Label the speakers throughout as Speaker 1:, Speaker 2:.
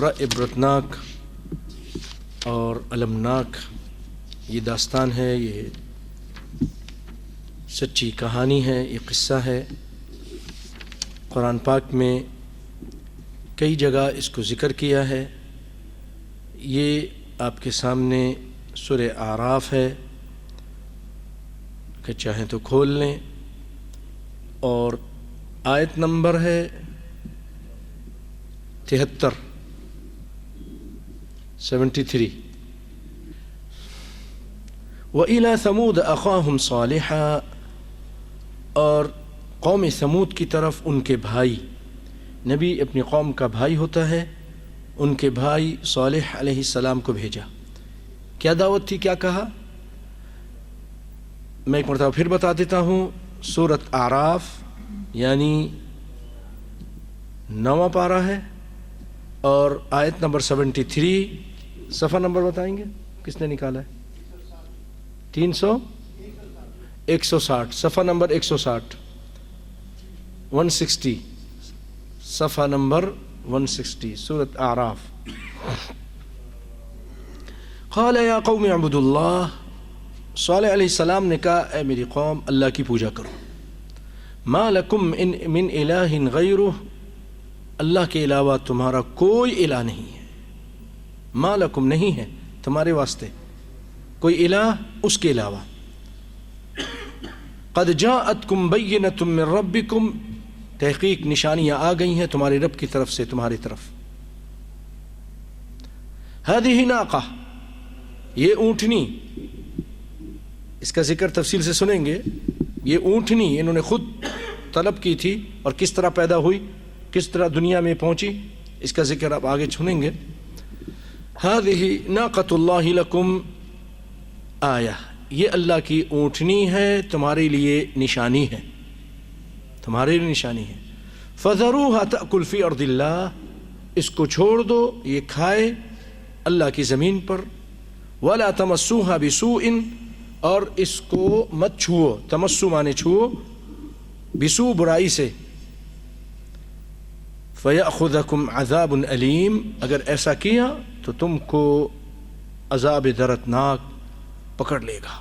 Speaker 1: بڑا عبرتناک اور المناک یہ داستان ہے، یہ سچی کہانی ہے، یہ قصہ ہے۔ قرآن پاک میں کئی جگہ اس کو ذکر کیا ہے۔ یہ آپ کے سامنے سورہ اعراف ہے کہ چاہیں تو کھول لیں، اور آیت نمبر ہے 73 73۔ وَإِلَى ثَمُودَ أَخَاهُمْ صَالِحًا، اور قوم ثمود کی طرف ان کے بھائی، نبی اپنی قوم کا بھائی ہوتا ہے، ان کے بھائی صالح علیہ السلام کو بھیجا۔ کیا دعوت تھی، کیا کہا؟ میں ایک مرتبہ پھر بتا دیتا ہوں۔ سورۃ اعراف یعنی 9واں پارہ ہے، اور آیت نمبر 73، صفحہ نمبر بتائیں گے کس نے نکالا ہے؟ 160، صفحہ نمبر 160، 160، صفحہ نمبر 160، سورۃ اعراف۔ قال یا قوم اعبدوا اللہ، صالح علیہ السلام نے کہا اے میری قوم اللہ کی پوجا کرو۔ ما لکم من الہ غیرہ، اللہ کے علاوہ تمہارا کوئی الہ نہیں ہے۔ ما لکم نہیں ہے تمہارے واسطے کوئی الہ اس کے علاوہ۔ قد جاءتکم بینۃ من ربکم، تحقیق نشانیاں آ گئی ہیں تمہارے رب کی طرف سے تمہاری طرف۔ ہذہ ناقہ، یہ اونٹنی، اس کا ذکر تفصیل سے سنیں گے۔ یہ اونٹنی انہوں نے خود طلب کی تھی، اور کس طرح پیدا ہوئی، کس طرح دنیا میں پہنچی، اس کا ذکر آپ آگے سنیں گے۔ ہذہ ناقۃ اللہ لکم آیہ، یہ اللہ کی اونٹنی ہے تمہارے لیے نشانی ہے، تمہارے لیے نشانی ہے۔ فذروها تأکل فی ارض اللہ، اس کو چھوڑ دو یہ کھائے اللہ کی زمین پر۔ ولا تمسوها بسوء، اور اس کو مت چھوؤ، تمسو مانے چھوؤ، بسوء برائی سے۔ فیأخذکم عذاب علیم، اگر ایسا کیا تو تم کو عذاب دردناک پکڑ لے گا۔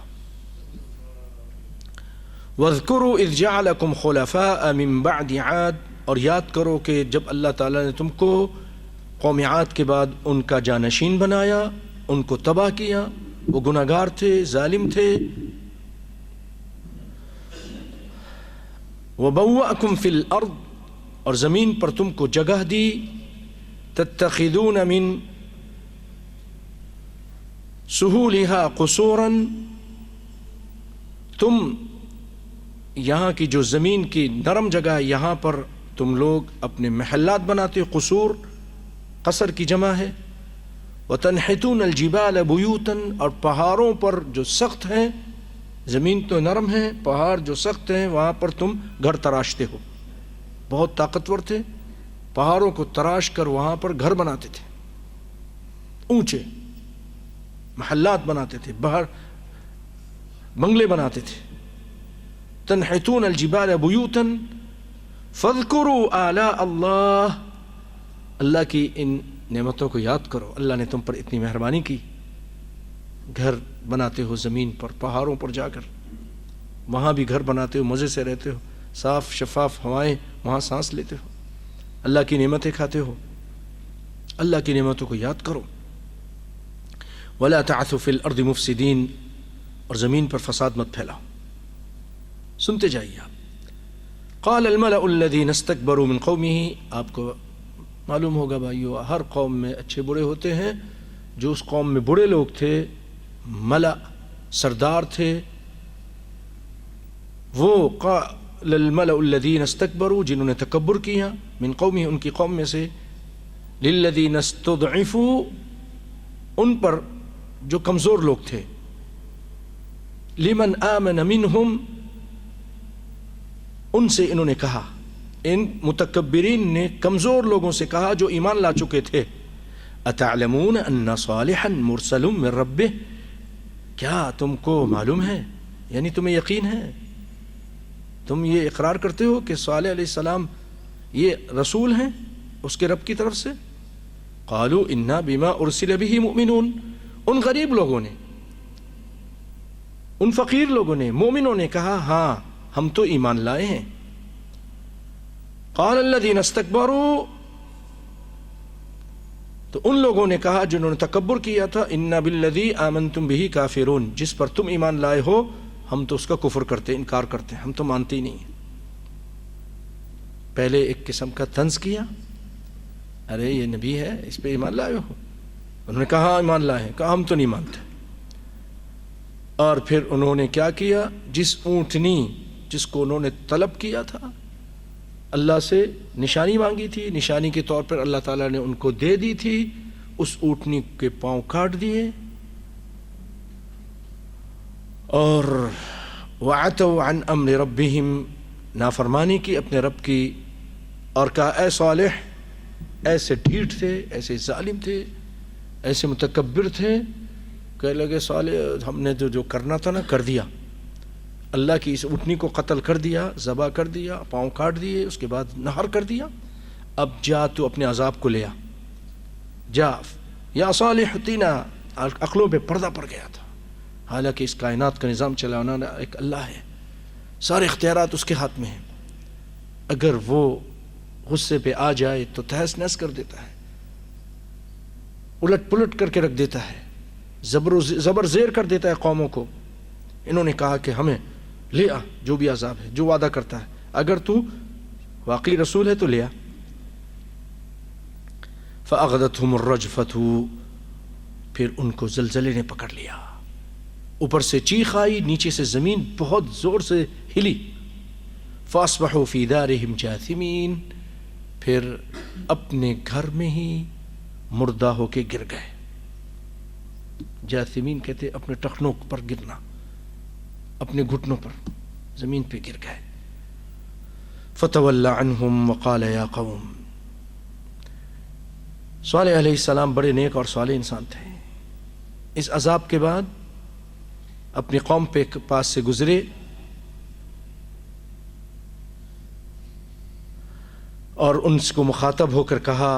Speaker 1: وَاذْكُرُوا إِذْ جَعَلَكُمْ خُلَفَاءَ مِن بَعْدِ عَادٍ، اور یاد کرو کہ جب اللہ تعالیٰ نے تم کو قوم عاد کے بعد ان کا جانشین بنایا، ان کو تباہ کیا، وہ گناہگار تھے، ظالم تھے۔ وَبَوَّأَكُمْ فِي الْأَرْضِ، اور زمین پر تم کو جگہ دی، تَتَّخِذُونَ مِن سُهُولِهَا قُصُورًا، تم یہاں کی جو زمین کی نرم جگہ ہے یہاں پر تم لوگ اپنے محلات بناتے ہو، قصور قصر کی جمع ہے۔ وَتَنْحِتُونَ الْجِبَالَ بُيُوتًا، اور پہاڑوں پر جو سخت ہیں، زمین تو نرم ہے، پہاڑ جو سخت ہیں وہاں پر تم گھر تراشتے ہو۔ بہت طاقتور تھے، پہاڑوں کو تراش کر وہاں پر گھر بناتے تھے، اونچے محلات بناتے تھے، باہر بنگلے بناتے تھے۔ تنحتون الجبال بیوتا فاذکروا آلاء اللہ، اللہ کی ان نعمتوں کو یاد کرو، اللہ نے تم پر اتنی مہربانی کی۔ گھر بناتے ہو زمین پر، پہاڑوں پر جا کر، وہاں بھی گھر بناتے ہو، مزے سے رہتے ہو، صاف شفاف ہوائیں، وہاں سانس لیتے ہو، اللہ کی نعمتیں کھاتے ہو۔ اللہ کی نعمتوں کو یاد کرو۔ ولا تعثوا فی الارض مفسدین، اور زمین پر فساد مت پھیلاؤ۔ سنتے جائیے آپ۔ قال الملأ الذین استکبروا من قومہ، آپ کو معلوم ہوگا بھائیو ہر قوم میں اچھے برے ہوتے ہیں، جو اس قوم میں برے لوگ تھے، ملأ سردار تھے، وہ قال الملأ الذین استکبروا، جنہوں نے تکبر کیا، من قومہ ان کی قوم میں سے، للذین استضعفوا ان پر جو کمزور لوگ تھے، لمن آمن منہم ان سے انہوں نے کہا، ان متکبرین نے کمزور لوگوں سے کہا جو ایمان لا چکے تھے، اتعلمون ان صالحا مرسل من ربہ، کیا تم کو معلوم ہے، یعنی تمہیں یقین ہے، تم یہ اقرار کرتے ہو کہ صالح علیہ السلام یہ رسول ہیں اس کے رب کی طرف سے؟ قالوا انا بما ارسل به مؤمنون، ان غریب لوگوں نے، ان فقیر لوگوں نے، مومنوں نے کہا ہاں ہم تو ایمان لائے ہیں۔ قال الذين استكبروا، تو ان لوگوں نے کہا جنہوں نے تکبر کیا تھا، انا بالذی آمنتم به کافرون، جس پر تم ایمان لائے ہو ہم تو اس کا کفر کرتے، انکار کرتے، ہم تو مانتے ہی نہیں ہیں۔ پہلے ایک قسم کا طنز کیا، ارے یہ نبی ہے اس پہ ایمان لائے ہو؟ انہوں نے کہا ایمان لائے ہیں، کہا ہم تو نہیں مانتے۔ اور پھر انہوں نے کیا کیا، جس اونٹنی جس کو انہوں نے طلب کیا تھا، اللہ سے نشانی مانگی تھی، نشانی کے طور پر اللہ تعالیٰ نے ان کو دے دی تھی، اس اونٹنی کے پاؤں کاٹ دیے، اور وَعَتَوْا عَنْ أَمْرِ رَبِّهِمْ، نافرمانی کی اپنے رب کی، اور کہا اے صالح، ایسے ڈھیٹ تھے، ایسے ظالم تھے، ایسے متکبر تھے، کہنے لگے صالح ہم نے جو کرنا تھا نا کر دیا، اللہ کی اس اونٹنی کو قتل کر دیا، ذبح کر دیا، پاؤں کاٹ دیے، اس کے بعد نہر کر دیا، اب جا تو اپنے عذاب کو لے آ، جا یا صالح تینا۔ عقلوں پہ پردہ پڑ گیا تھا، حالانکہ اس کائنات کا نظام چلانا ایک اللہ ہے، سارے اختیارات اس کے ہاتھ میں ہیں، اگر وہ غصے پہ آ جائے تو تہس نہس کر دیتا ہے، الٹ پلٹ کر کے رکھ دیتا ہے، زبر زیر کر دیتا ہے قوموں کو۔ انہوں نے کہا کہ ہمیں لے آ، جو بھی عذاب ہے، جو وعدہ کرتا ہے، اگر تو واقعی رسول ہے تو لے آ۔ فَأَخَذَتْهُمُ الرَّجْفَةُ، پھر ان کو زلزلے نے پکڑ لیا، اوپر سے چیخ آئی، نیچے سے زمین بہت زور سے ہلی۔ فَأَصْبَحُوا فِي دَارِهِمْ جَاثِمِينَ، پھر اپنے گھر میں ہی مردہ ہو کے گر گئے۔ جاثمین کہتے اپنے ٹخنوں پر گرنا، اپنے گھٹنوں پر زمین پہ گر گئے۔ فَتَوَلَّى عَنْهُمْ وَقَالَ يَا قَوْمِ، صالح علیہ السلام بڑے نیک اور صالح انسان تھے، اس عذاب کے بعد اپنی قوم پہ پاس سے گزرے اور ان کو مخاطب ہو کر کہا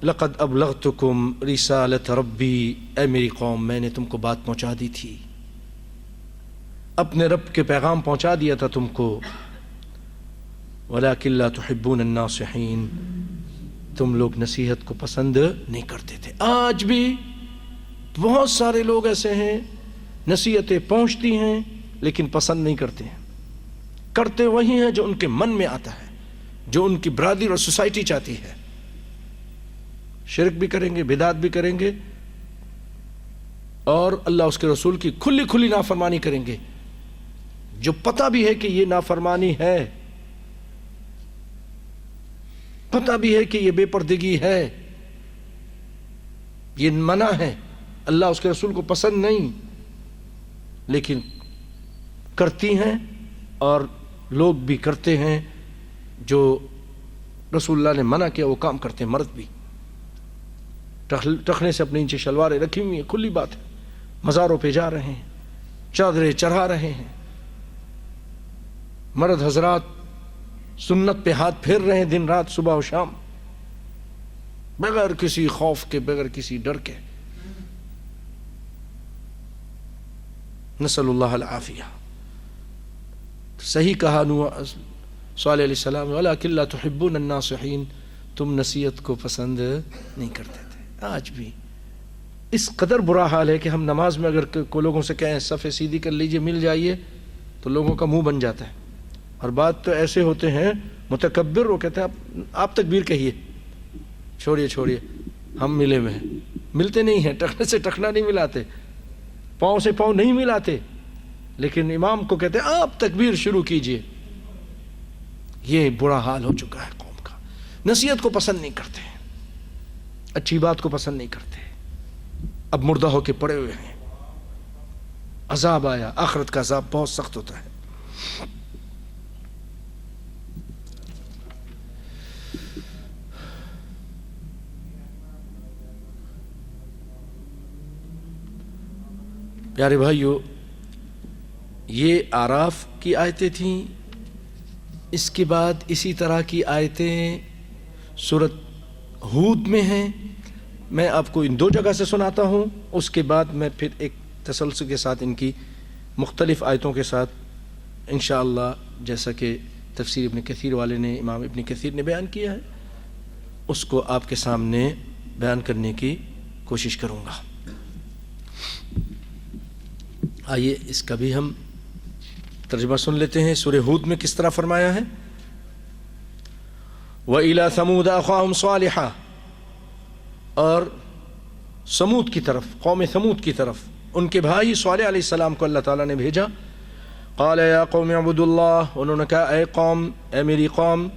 Speaker 1: لقد ابلغتکم رسالت ربی، اے میری قوم میں نے تم کو بات پہنچا دی تھی، اپنے رب کے پیغام پہنچا دیا تھا تم کو، ولکن لا تحبون الناصحین، تم لوگ نصیحت کو پسند نہیں کرتے تھے۔ آج بھی بہت سارے لوگ ایسے ہیں، نصیحتیں پہنچتی ہیں لیکن پسند نہیں کرتے ہیں، کرتے وہی ہیں جو ان کے من میں آتا ہے، جو ان کی برادری اور سوسائٹی چاہتی ہے، شرک بھی کریں گے، بدعت بھی کریں گے، اور اللہ اس کے رسول کی کھلی کھلی نافرمانی کریں گے، جو پتہ بھی ہے کہ یہ نافرمانی ہے، پتہ بھی ہے کہ یہ بے پردگی ہے، یہ منع ہے، اللہ اس کے رسول کو پسند نہیں، لیکن کرتی ہیں، اور لوگ بھی کرتے ہیں، جو رسول اللہ نے منع کیا وہ کام کرتے ہیں، مرد بھی ٹخنے سے اپنے نیچے شلواریں رکھی ہوئی ہیں، کھلی بات ہے، مزاروں پہ جا رہے ہیں، چادریں چڑھا رہے ہیں، مرد حضرات سنت پہ ہاتھ پھیر رہے ہیں دن رات، صبح و شام، بغیر کسی خوف کے، بغیر کسی ڈر کے، نسأل اللہ العافیہ۔ صحیح کہا صالح علیہ السلام، وَلَكِنْ لَا تُحِبُّونَ النَّاصِحِينَ، تم نصیحت کو پسند نہیں کرتے تھے۔ آج بھی اس قدر برا حال ہے کہ ہم نماز میں اگر کو لوگوں سے کہیں صف سیدھی کر لیجئے، مل جائیے، تو لوگوں کا منہ بن جاتا ہے، اور بات تو ایسے ہوتے ہیں متکبر، وہ کہتے ہیں آپ تکبیر کہیے، چھوڑیے چھوڑیے ہم ملے ہوئے ہیں، ملتے نہیں ہیں، ٹخنے سے ٹخنا نہیں ملاتے، پاؤں سے پاؤں نہیں ملاتے، لیکن امام کو کہتے ہیں آپ تکبیر شروع کیجئے۔ یہ برا حال ہو چکا ہے قوم کا، نصیحت کو پسند نہیں کرتے، اچھی بات کو پسند نہیں کرتے، اب مردہ ہو کے پڑے ہوئے ہیں، عذاب آیا، آخرت کا عذاب بہت سخت ہوتا ہے۔ پیارے بھائیو، یہ آراف کی آیتیں تھیں، اس کے بعد اسی طرح کی آیتیں سورۃ ہود میں ہیں، میں آپ کو ان 2 جگہ سے سناتا ہوں، اس کے بعد میں پھر ایک تسلسل کے ساتھ ان کی مختلف آیتوں کے ساتھ انشاءاللہ جیسا کہ تفسیر ابن کثیر والے نے، امام ابن کثیر نے بیان کیا ہے، اس کو آپ کے سامنے بیان کرنے کی کوشش کروں گا۔ آئیے اس کا بھی ہم ترجمہ سن لیتے ہیں۔ سورہ ہود میں کس طرح فرمایا ہے؟ وَإِلَى ثَمُودَ أَخَاهُمْ صَالِحًا، اور سمود کی طرف، قوم سمود کی طرف ان کے بھائی صالح علیہ السلام کو اللہ تعالیٰ نے بھیجا۔ قال یا قوم اعبدوا اللہ، انہوں نے کہا اے قوم، اے میری قوم،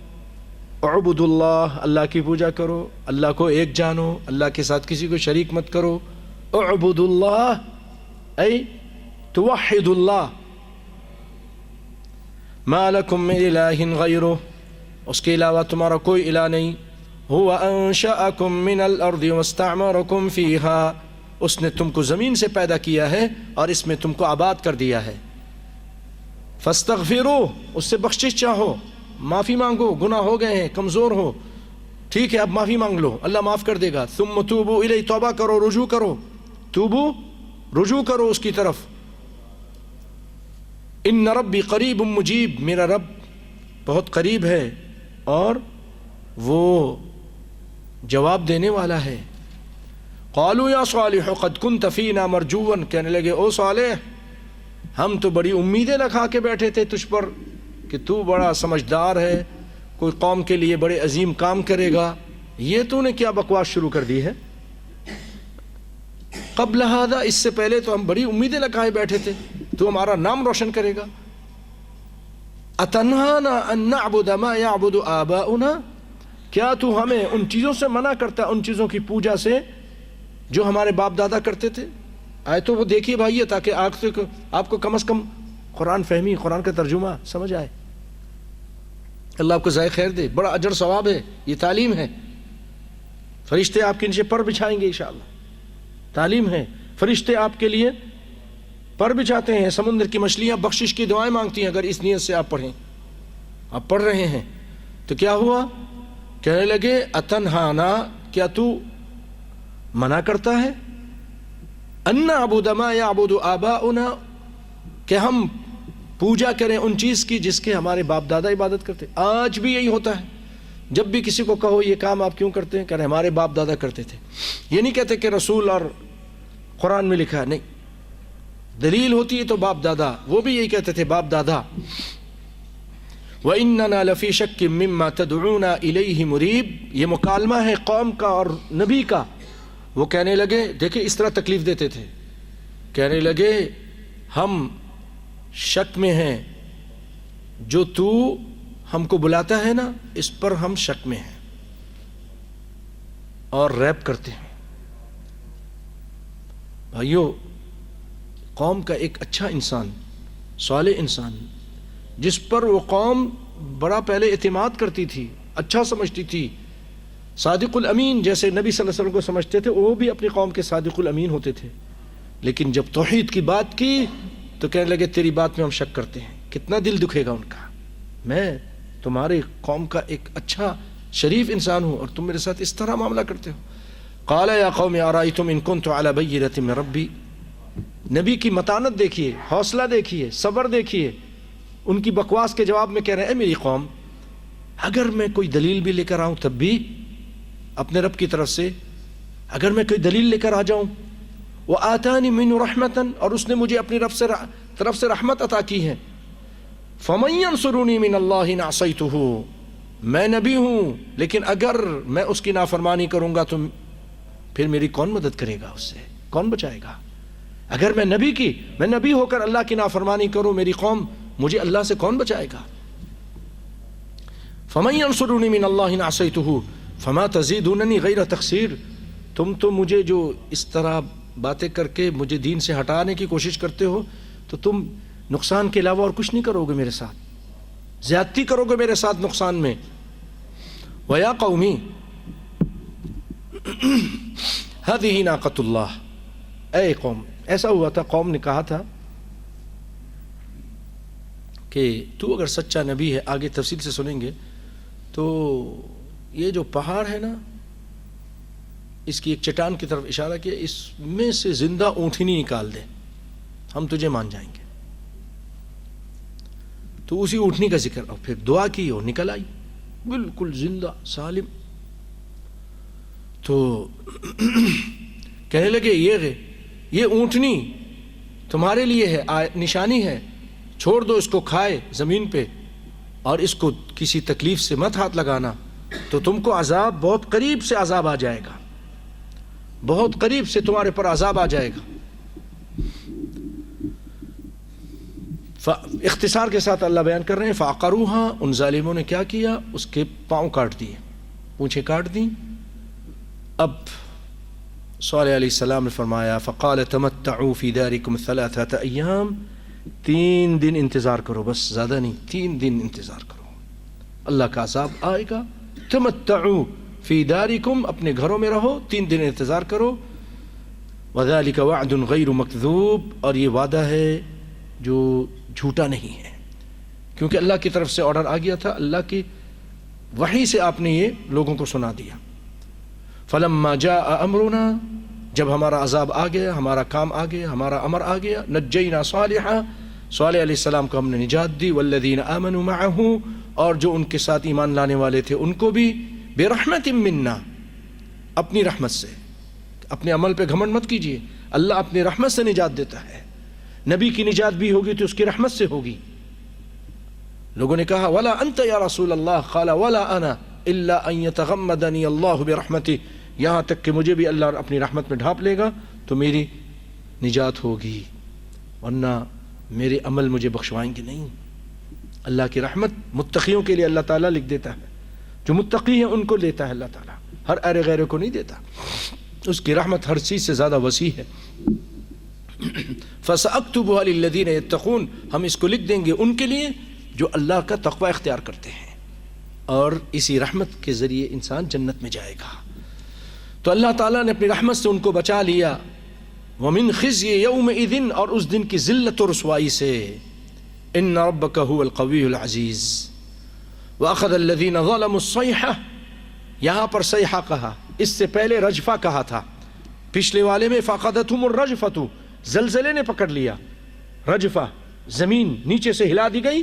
Speaker 1: اعبدوا اللہ، اللہ کی پوجا کرو، اللہ کو ایک جانو، اللہ کے ساتھ کسی کو شریک مت کرو۔ اعبدوا اللہ اے توحدوا اللہ، ما لکم من الہ غیرہ، اس کے علاوہ تمہارا کوئی الہ نہیں۔ هو انشأکم من الارض واستعمرکم فیہا، اس نے تم کو زمین سے پیدا کیا ہے اور اس میں تم کو آباد کر دیا ہے۔ فاستغفروہ، اس سے بخشش چاہو، معافی مانگو، گناہ ہو گئے ہیں، کمزور ہو، ٹھیک ہے اب معافی مانگ لو، اللہ معاف کر دے گا۔ ثم توبوا الیہ، توبہ کرو، رجوع کرو، توبو رجوع کرو اس کی طرف۔ ان ربی قریب مجیب، میرا رب بہت قریب ہے اور وہ جواب دینے والا ہے۔ قالوا یا صالح قد كنت فینا مرجوا، کہنے لگے او صالح ہم تو بڑی امیدیں لگا کے بیٹھے تھے تجھ پر کہ تو بڑا سمجھدار ہے، کوئی قوم کے لیے بڑے عظیم کام کرے گا، یہ تو نے کیا بکواس شروع کر دی ہے؟ قبل ھذا، اس سے پہلے تو ہم بڑی امیدیں لگائے بیٹھے تھے تو ہمارا نام روشن کرے گا۔ اتنہانا ان نعبد ما یعبد آباؤنا، کیا تو ہمیں ان چیزوں سے منع کرتا، ان چیزوں کی پوجا سے جو ہمارے باپ دادا کرتے تھے؟ آئے تو وہ دیکھیے بھائیے، تاکہ آپ کو کم از کم قرآن فہمی، قرآن کا ترجمہ سمجھ آئے۔ اللہ آپ کو ذائقہ خیر دے، بڑا اجر ثواب ہے، یہ تعلیم ہے۔ فرشتے آپ کے نیچے پر بچھائیں گے انشاءاللہ، تعلیم ہے۔ فرشتے آپ کے لیے پر بچھاتے ہیں، سمندر کی مچھلیاں بخشش کی دعائیں مانگتی ہیں اگر اس نیت سے آپ پڑھیں۔ آپ پڑھ رہے ہیں تو کیا ہوا؟ کہنے لگے اتنہانا، کیا تو منع کرتا ہے، ان نعبد ما یعبد آباؤنا، کہ ہم پوجا کریں ان چیز کی جس کے ہمارے باپ دادا عبادت کرتے۔ آج بھی یہی ہوتا ہے، جب بھی کسی کو کہو یہ کام آپ کیوں کرتے ہیں، کہہ رہے ہمارے باپ دادا کرتے تھے۔ یہ نہیں کہتے کہ رسول اور قرآن میں لکھا ہے، نہیں، دلیل ہوتی ہے تو باپ دادا، وہ بھی یہی کہتے تھے باپ دادا۔ وَإِنَّنَا لَفِي شَكٍّ مِّمَّا تَدْعُونَا إِلَيْهِ مُرِيبٍ، یہ مکالمہ ہے قوم کا اور نبی کا۔ وہ کہنے لگے، دیکھیں اس طرح تکلیف دیتے تھے، کہنے لگے ہم شک میں ہیں، جو تو ہم کو بلاتا ہے نا اس پر ہم شک میں ہیں اور ریب کرتے ہیں۔ بھائیو، قوم کا ایک اچھا انسان، صالح انسان، جس پر وہ قوم بڑا پہلے اعتماد کرتی تھی، اچھا سمجھتی تھی، صادق الامین جیسے نبی صلی اللہ علیہ وسلم کو سمجھتے تھے، وہ بھی اپنی قوم کے صادق الامین ہوتے تھے، لیکن جب توحید کی بات کی تو کہنے لگے تیری بات میں ہم شک کرتے ہیں۔ کتنا دل دکھے گا ان کا، میں تمہاری قوم کا ایک اچھا شریف انسان ہوں اور تم میرے ساتھ اس طرح معاملہ کرتے ہو۔ قال یا قوم ارأیتم ان کنت علی بینۃ من ربی، نبی کی متانت دیکھیے، حوصلہ دیکھیے، صبر دیکھیے۔ ان کی بکواس کے جواب میں کہہ رہے ہیں اے میری قوم، اگر میں کوئی دلیل بھی لے کر آؤں تب بھی اپنے رب کی طرف سے، اگر میں کوئی دلیل لے کر آ جاؤں، وآتانی منہ رحمتاً، اور اس نے مجھے اپنی طرف سے رحمت عطا کی ہے، فمن ینصرنی من اللہ ان عصیتہ، میں نبی ہوں لیکن اگر میں اس کی نافرمانی کروں گا تو پھر میری کون مدد کرے گا، اس سے کون بچائے گا؟ اگر میں نبی ہو کر اللہ کی نافرمانی کروں، میری قوم، مجھے اللہ سے کون بچائے گا؟ فمن ینصرنی من اللہ ان عصیتہ فما تزیدوننی غیر تقصیر، تم تو مجھے جو اس طرح باتیں کر کے مجھے دین سے ہٹانے کی کوشش کرتے ہو تو تم نقصان کے علاوہ اور کچھ نہیں کرو گے میرے ساتھ، زیادتی کرو گے میرے ساتھ نقصان میں۔ وَيَا قَوْمِ هَذِهِ نَاقَةُ اللَّهِ، اے قوم، ایسا ہوا تھا، قوم نے کہا تھا کہ تو اگر سچا نبی ہے، آگے تفصیل سے سنیں گے، تو یہ جو پہاڑ ہے نا، اس کی ایک چٹان کی طرف اشارہ کیا، اس میں سے زندہ اونٹنی نکال دے ہم تجھے مان جائیں گے. تو اسی اونٹنی کا ذکر، اور پھر دعا کی اور نکل آئی بالکل زندہ سالم. تو کہنے لگے یہ اونٹنی تمہارے لیے ہے، نشانی ہے، چھوڑ دو اس کو کھائے زمین پہ، اور اس کو کسی تکلیف سے مت ہاتھ لگانا، تو تم کو عذاب بہت قریب سے عذاب آ جائے گا، بہت قریب سے تمہارے پر عذاب آ جائے گا. اختصار کے ساتھ اللہ بیان کر رہے ہیں فعقروها، ان ظالموں نے کیا کیا، اس کے پاؤں کاٹ دیے، پونچھیں کاٹ دیں. اب صالح علیہ السلام نے فرمایا فقال تمتعوا فی دارکم 3 ایام، 3 دن انتظار کرو، بس زیادہ نہیں، 3 دن انتظار کرو، اللہ کا عذاب آئے گا. تمتعوا فی دارکم، اپنے گھروں میں رہو، 3 دن انتظار کرو. وذلک وعد غیر مکذوب، اور یہ وعدہ ہے جو جھوٹا نہیں ہے، کیونکہ اللہ کی طرف سے آرڈر آ گیا تھا، اللہ کی وحی سے آپ نے یہ لوگوں کو سنا دیا. فلما جاء امرنا، جب ہمارا عذاب آ گیا، ہمارا کام آ گیا، ہمارا امر آ گیا، نجینا صالحا، صالح علیہ السلام کو ہم نے نجات دی، والذین آمنوا معه، اور جو ان کے ساتھ ایمان لانے والے تھے ان کو بھی، برحمت منا، اپنی رحمت سے. اپنے عمل پہ گھمنڈ مت کیجیے، اللہ اپنی رحمت سے نجات دیتا ہے. نبی کی نجات بھی ہوگی تو اس کی رحمت سے ہوگی. لوگوں نے کہا ولا انت یا رسول اللہ، قال ولا انا الا ان يتغمدني اللہ برحمتہ، یہاں تک کہ مجھے بھی اللہ اپنی رحمت میں ڈھانپ لے گا تو میری نجات ہوگی، ورنہ میرے عمل مجھے بخشوائیں گے نہیں. اللہ کی رحمت متقیوں کے لیے اللہ تعالیٰ لکھ دیتا ہے، جو متقی ہیں ان کو لیتا ہے اللہ تعالیٰ، ہر ارے غیرے کو نہیں دیتا. اس کی رحمت ہر چیز سے زیادہ وسیع ہے. فَسَأَكْتُبُهَا لِلَّذِينَ يَتَّقُونَ، ہم اس کو لکھ دیں گے ان کے لیے جو اللہ کا تقوی اختیار کرتے ہیں، اور اسی رحمت کے ذریعے انسان جنت میں جائے گا. تو اللہ تعالیٰ نے اپنی رحمت سے ان کو بچا لیا. وَمِنْ خِزْيِ يَوْمِئِذٍ، اور اس دن کی ذلت و رسوائی سے. إِنَّ رَبَّكَ هُوَ الْقَوِيُّ الْعَزِيزُ وَأَخَذَ الَّذِينَ ظَلَمُوا الصَّيْحَةَ، یہاں پر صیحہ کہا، اس سے پہلے رجفہ کہا تھا. پچھلے والے میں فَأَخَذَتْهُمُ الرَّجْفَةُ، زلزلے نے پکڑ لیا، رجفہ زمین نیچے سے ہلا دی گئی.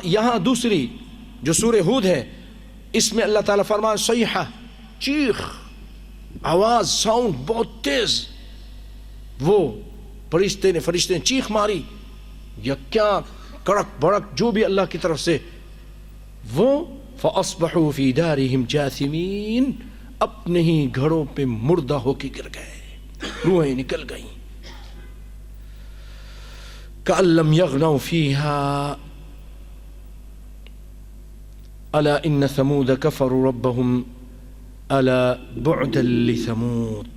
Speaker 1: یہاں دوسری جو سورہ ہود ہے اس میں اللہ تعالیٰ فرمایا صیحہ، چیخ، آواز، ساؤنڈ بہت تیز، وہ فرشتے نے چیخ ماری یا کیا، کڑک بڑک جو بھی اللہ کی طرف سے، وہ فَأَصْبَحُوا فِي دَارِهِمْ جَاثِمِينَ، اپنے ہی گھروں پہ مردہ ہو کے گر گئے، روحیں نکل گئیں. كَأَن لَّمْ يَغْنَوْا فِيهَا أَلَا إِنَّ ثَمُودَ كَفَرُوا رَبَّهُمْ أَلَا بُعْدًا لِثَمُودَ.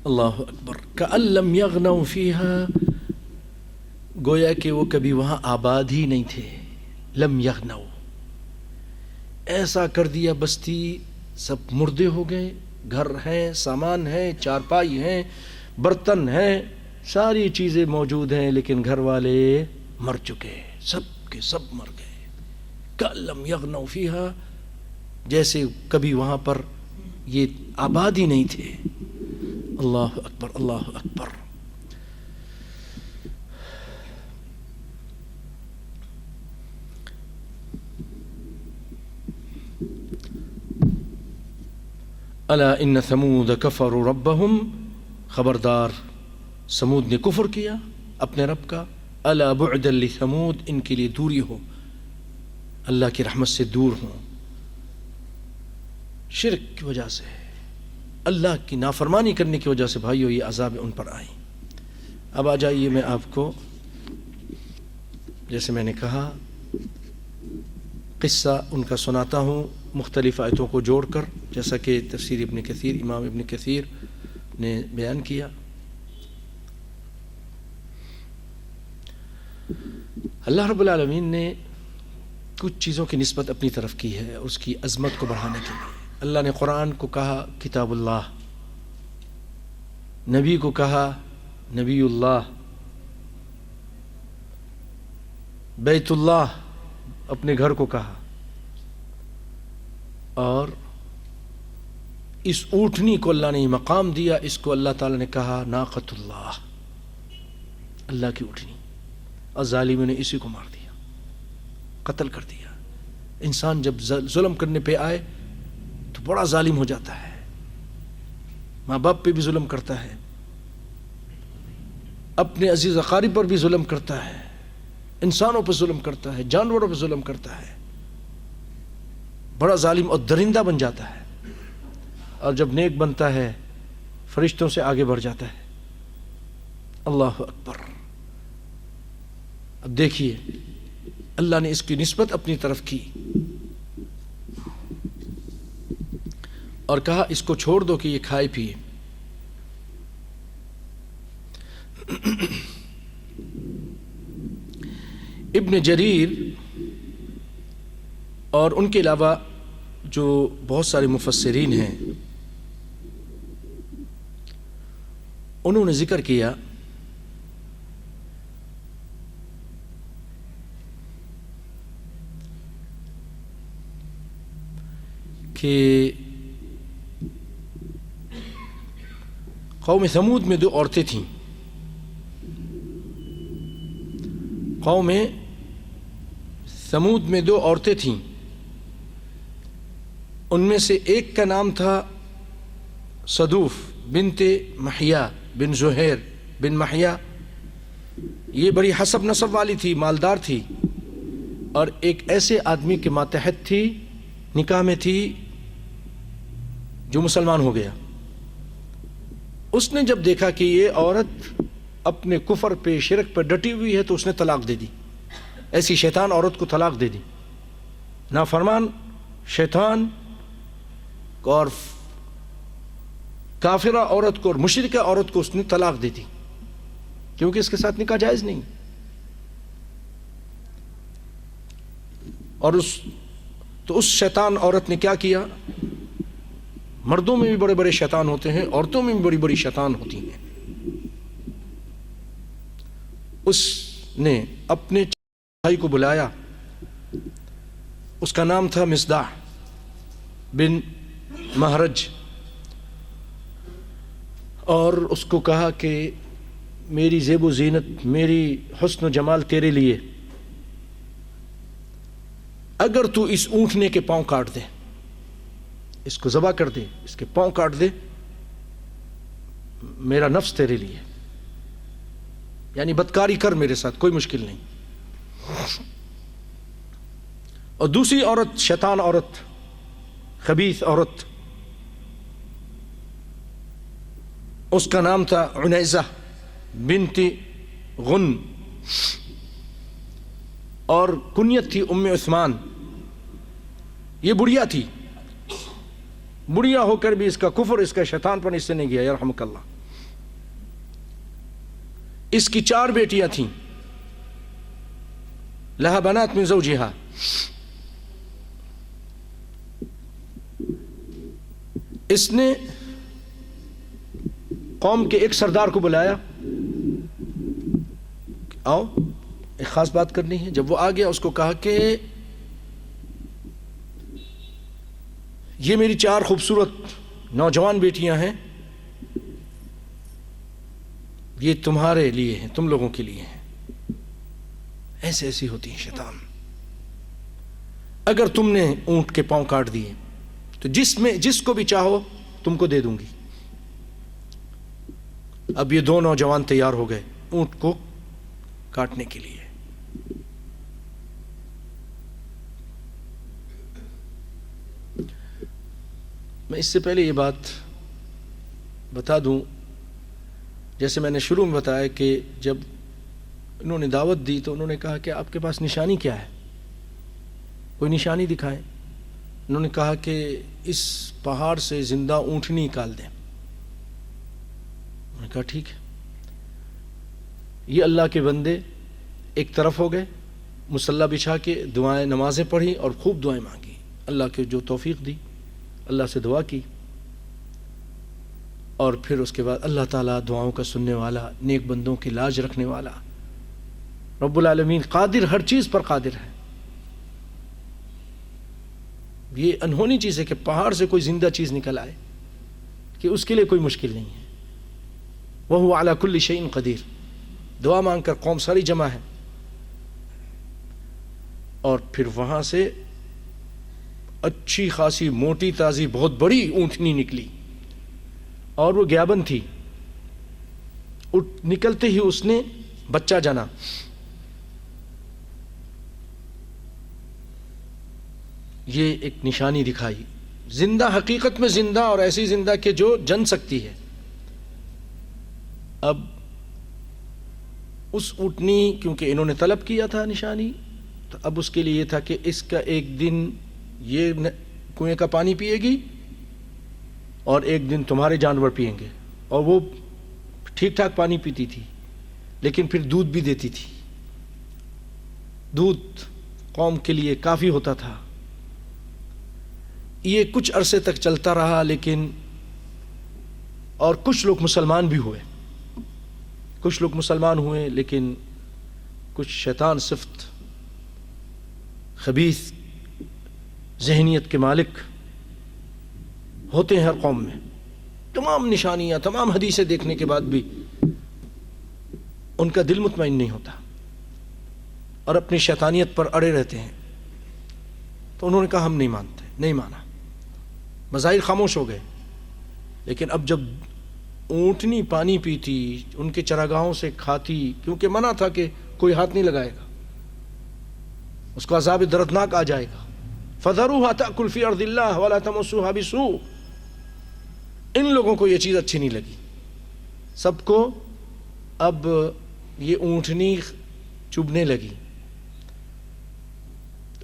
Speaker 1: اللہ اکبر. كَأَن لَّمْ يَغْنَوْا فِيهَا، گویا کہ وہ کبھی وہاں آباد ہی نہیں تھے. لم یغنوا، ایسا کر دیا بستی سب مردے ہو گئے. گھر ہیں، سامان ہے، چارپائی ہیں، برتن ہیں، ساری چیزیں موجود ہیں، لیکن گھر والے مر چکے، سب کے سب مر گئے. كَأَن لَّمْ يَغْنَوْا فِيهَا، جیسے کبھی وہاں پر یہ آباد ہی نہیں تھے. اللہ اکبر، اللہ اکبر. الا ان ثمود کفروا ربهم، خبردار سمود نے کفر کیا اپنے رب کا. الا بعدا لثمود، ان کے لیے دوری ہو، اللہ کی رحمت سے دور ہوں، شرک کی وجہ سے، اللہ کی نافرمانی کرنے کی وجہ سے بھائیو یہ عذاب ان پر آئیں. اب آ جائیے میں آپ کو جیسے میں نے کہا قصہ ان کا سناتا ہوں مختلف آیتوں کو جوڑ کر، جیسا کہ تفسیر ابن کثیر، امام ابن کثیر نے بیان کیا. اللہ رب العالمین نے کچھ چیزوں کی نسبت اپنی طرف کی ہے اس کی عظمت کو بڑھانے کے لیے. اللہ نے قرآن کو کہا کتاب اللہ، نبی کو کہا نبی اللہ، بیت اللہ اپنے گھر کو کہا، اور اس اونٹنی کو اللہ نے یہ مقام دیا، اس کو اللہ تعالیٰ نے کہا ناقۃ اللہ، اللہ کی اونٹنی، اور ظالموں نے اسی کو مار دیا، قتل کر دیا۔ انسان جب ظلم کرنے پہ آئے تو بڑا ظالم ہو جاتا ہے، ماں باپ پہ بھی ظلم کرتا ہے، اپنے عزیز اقارب پر بھی ظلم کرتا ہے، انسانوں پر ظلم کرتا ہے، جانوروں پر ظلم کرتا ہے، بڑا ظالم اور درندہ بن جاتا ہے۔ اور جب نیک بنتا ہے فرشتوں سے آگے بڑھ جاتا ہے۔ اللہ اکبر۔ اب دیکھیے اللہ نے اس کی نسبت اپنی طرف کی اور کہا اس کو چھوڑ دو کہ یہ کھائے پیے۔ ابن جریر اور ان کے علاوہ جو بہت سارے مفسرین ہیں انہوں نے ذکر کیا کہ قوم ثمود میں 2 عورتیں تھیں۔ قوم ثمود میں 2 عورتیں تھیں، ان میں سے ایک کا نام تھا صدوف بنت محیا بن زہیر بن محیا، یہ بڑی حسب نسب والی تھی، مالدار تھی، اور ایک ایسے آدمی کے ماتحت تھی، نکاح میں تھی، جو مسلمان ہو گیا۔ اس نے جب دیکھا کہ یہ عورت اپنے کفر پہ شرک پہ ڈٹی ہوئی ہے تو اس نے طلاق دے دی، ایسی شیطان عورت کو طلاق دے دی، نافرمان شیطان اور کافرہ عورت کو اور مشرکہ عورت کو اس نے طلاق دے دی، کیونکہ اس کے ساتھ نکاح جائز نہیں۔ اور اس شیطان عورت نے کیا کیا؟ مردوں میں بھی بڑے بڑے شیطان ہوتے ہیں، عورتوں میں بھی بڑی بڑی شیطان ہوتی ہیں۔ اس نے اپنے بھائی کو بلایا، اس کا نام تھا مصداح بن مہرج، اور اس کو کہا کہ میری زیب و زینت، میری حسن و جمال تیرے لیے، اگر تو اس اونٹنے کے پاؤں کاٹ دے، اس کو ذبح کر دے، اس کے پاؤں کاٹ دے، میرا نفس تیرے لیے، یعنی بدکاری کر میرے ساتھ، کوئی مشکل نہیں۔ اور دوسری عورت شیطان عورت، خبیث عورت، اس کا نام تھا عنیزہ بنت غن، اور کنیت تھی ام عثمان۔ یہ بڑھیا تھی، بڑھیا ہو کر بھی اس کا کفر، اس کا شیطان پر اس سے نہیں گیا، یرحمک اللہ۔ اس کی 4 بیٹیاں تھیں، لہا بنات من زوجہا۔ اس نے قوم کے ایک سردار کو بلایا، آؤ ایک خاص بات کرنی ہے۔ جب وہ آ گیا، اس کو کہا کہ یہ میری 4 خوبصورت نوجوان بیٹیاں ہیں، یہ تمہارے لیے ہیں، تم لوگوں کے لیے ہیں۔ ایسے ایسی ہوتی ہیں شیطان۔ اگر تم نے اونٹ کے پاؤں کاٹ دیے تو جس کو بھی چاہو تم کو دے دوں گی۔ اب یہ 2 نوجوان تیار ہو گئے اونٹ کو کاٹنے کے لیے۔ میں اس سے پہلے یہ بات بتا دوں، جیسے میں نے شروع میں بتایا کہ جب انہوں نے دعوت دی تو انہوں نے کہا کہ آپ کے پاس نشانی کیا ہے، کوئی نشانی دکھائیں۔ انہوں نے کہا کہ اس پہاڑ سے زندہ اونٹنی نکال دیں۔ انہوں نے کہا ٹھیک ہے۔ یہ اللہ کے بندے ایک طرف ہو گئے، مصلی بچھا کے دعائیں نمازیں پڑھی اور خوب دعائیں مانگی، اللہ کے جو توفیق دی، اللہ سے دعا کی، اور پھر اس کے بعد اللہ تعالیٰ دعاؤں کا سننے والا، نیک بندوں کی لاج رکھنے والا، رب العالمین قادر، ہر چیز پر قادر ہے۔ یہ انہونی چیز ہے کہ پہاڑ سے کوئی زندہ چیز نکل آئے، کہ اس کے لیے کوئی مشکل نہیں ہے. وَهُوَ عَلَى كُلِّ شَيْءٍ قَدِيرٌ. دعا مانگ کر قوم ساری جمع ہے، اور پھر وہاں سے اچھی خاصی موٹی تازی بہت بڑی اونٹنی نکلی، اور وہ گیابن تھی. نکلتے ہی اس نے بچہ جنا. یہ ایک نشانی دکھائی، زندہ، حقیقت میں زندہ، اور ایسی زندہ کہ جو جن سکتی ہے. اب اس اونٹنی، کیونکہ انہوں نے طلب کیا تھا نشانی، تو اب اس کے لیے یہ تھا کہ اس کا ایک دن یہ کنویں کا پانی پیے گی اور ایک دن تمہارے جانور پئیں گے. اور وہ ٹھیک ٹھاک پانی پیتی تھی، لیکن پھر دودھ بھی دیتی تھی. دودھ قوم کے لیے کافی ہوتا تھا. یہ کچھ عرصے تک چلتا رہا، لیکن اور کچھ لوگ مسلمان بھی ہوئے، کچھ لوگ مسلمان ہوئے، لیکن کچھ شیطان صفت، خبیث ذہنیت کے مالک ہوتے ہیں ہر قوم میں. تمام نشانیاں، تمام حدیثیں دیکھنے کے بعد بھی ان کا دل مطمئن نہیں ہوتا اور اپنی شیطانیت پر اڑے رہتے ہیں. تو انہوں نے کہا ہم نہیں مانتے، نہیں مانا. مظاہر خاموش ہو گئے. لیکن اب جب اونٹنی پانی پیتی، ان کے چراگاہوں سے کھاتی، کیونکہ منع تھا کہ کوئی ہاتھ نہیں لگائے گا، اس کو عذاب دردناک آ جائے گا. فَذَرُوهَا تَأْكُلْ فِي أَرْضِ اللَّهِ وَلَا تَمَسُّوهَا بِسُوءٍ. ان لوگوں کو یہ چیز اچھی نہیں لگی. سب کو اب یہ اونٹنی چبھنے لگی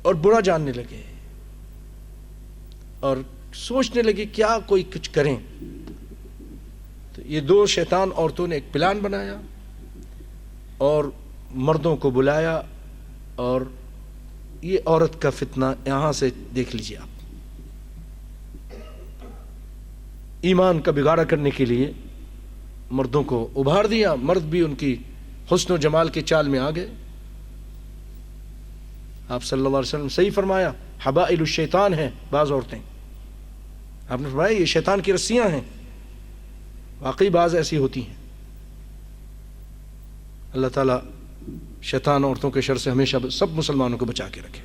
Speaker 1: اور برا جاننے لگے اور سوچنے لگے کیا کوئی کچھ کریں. تو یہ دو شیطان عورتوں نے ایک پلان بنایا اور مردوں کو بلایا. اور یہ عورت کا فتنہ یہاں سے دیکھ لیجیے آپ. ایمان کا بگاڑا کرنے کے لیے مردوں کو ابھار دیا. مرد بھی ان کی حسن و جمال کے چال میں آ گئے. آپ صلی اللہ علیہ وسلم صحیح فرمایا، حبائل الشیطان ہیں بعض عورتیں. آپ نے فرمایا یہ شیطان کی رسیاں ہیں. واقعی بعض ایسی ہوتی ہیں. اللہ تعالیٰ شیطان عورتوں کے شر سے ہمیشہ سب مسلمانوں کو بچا کے رکھے.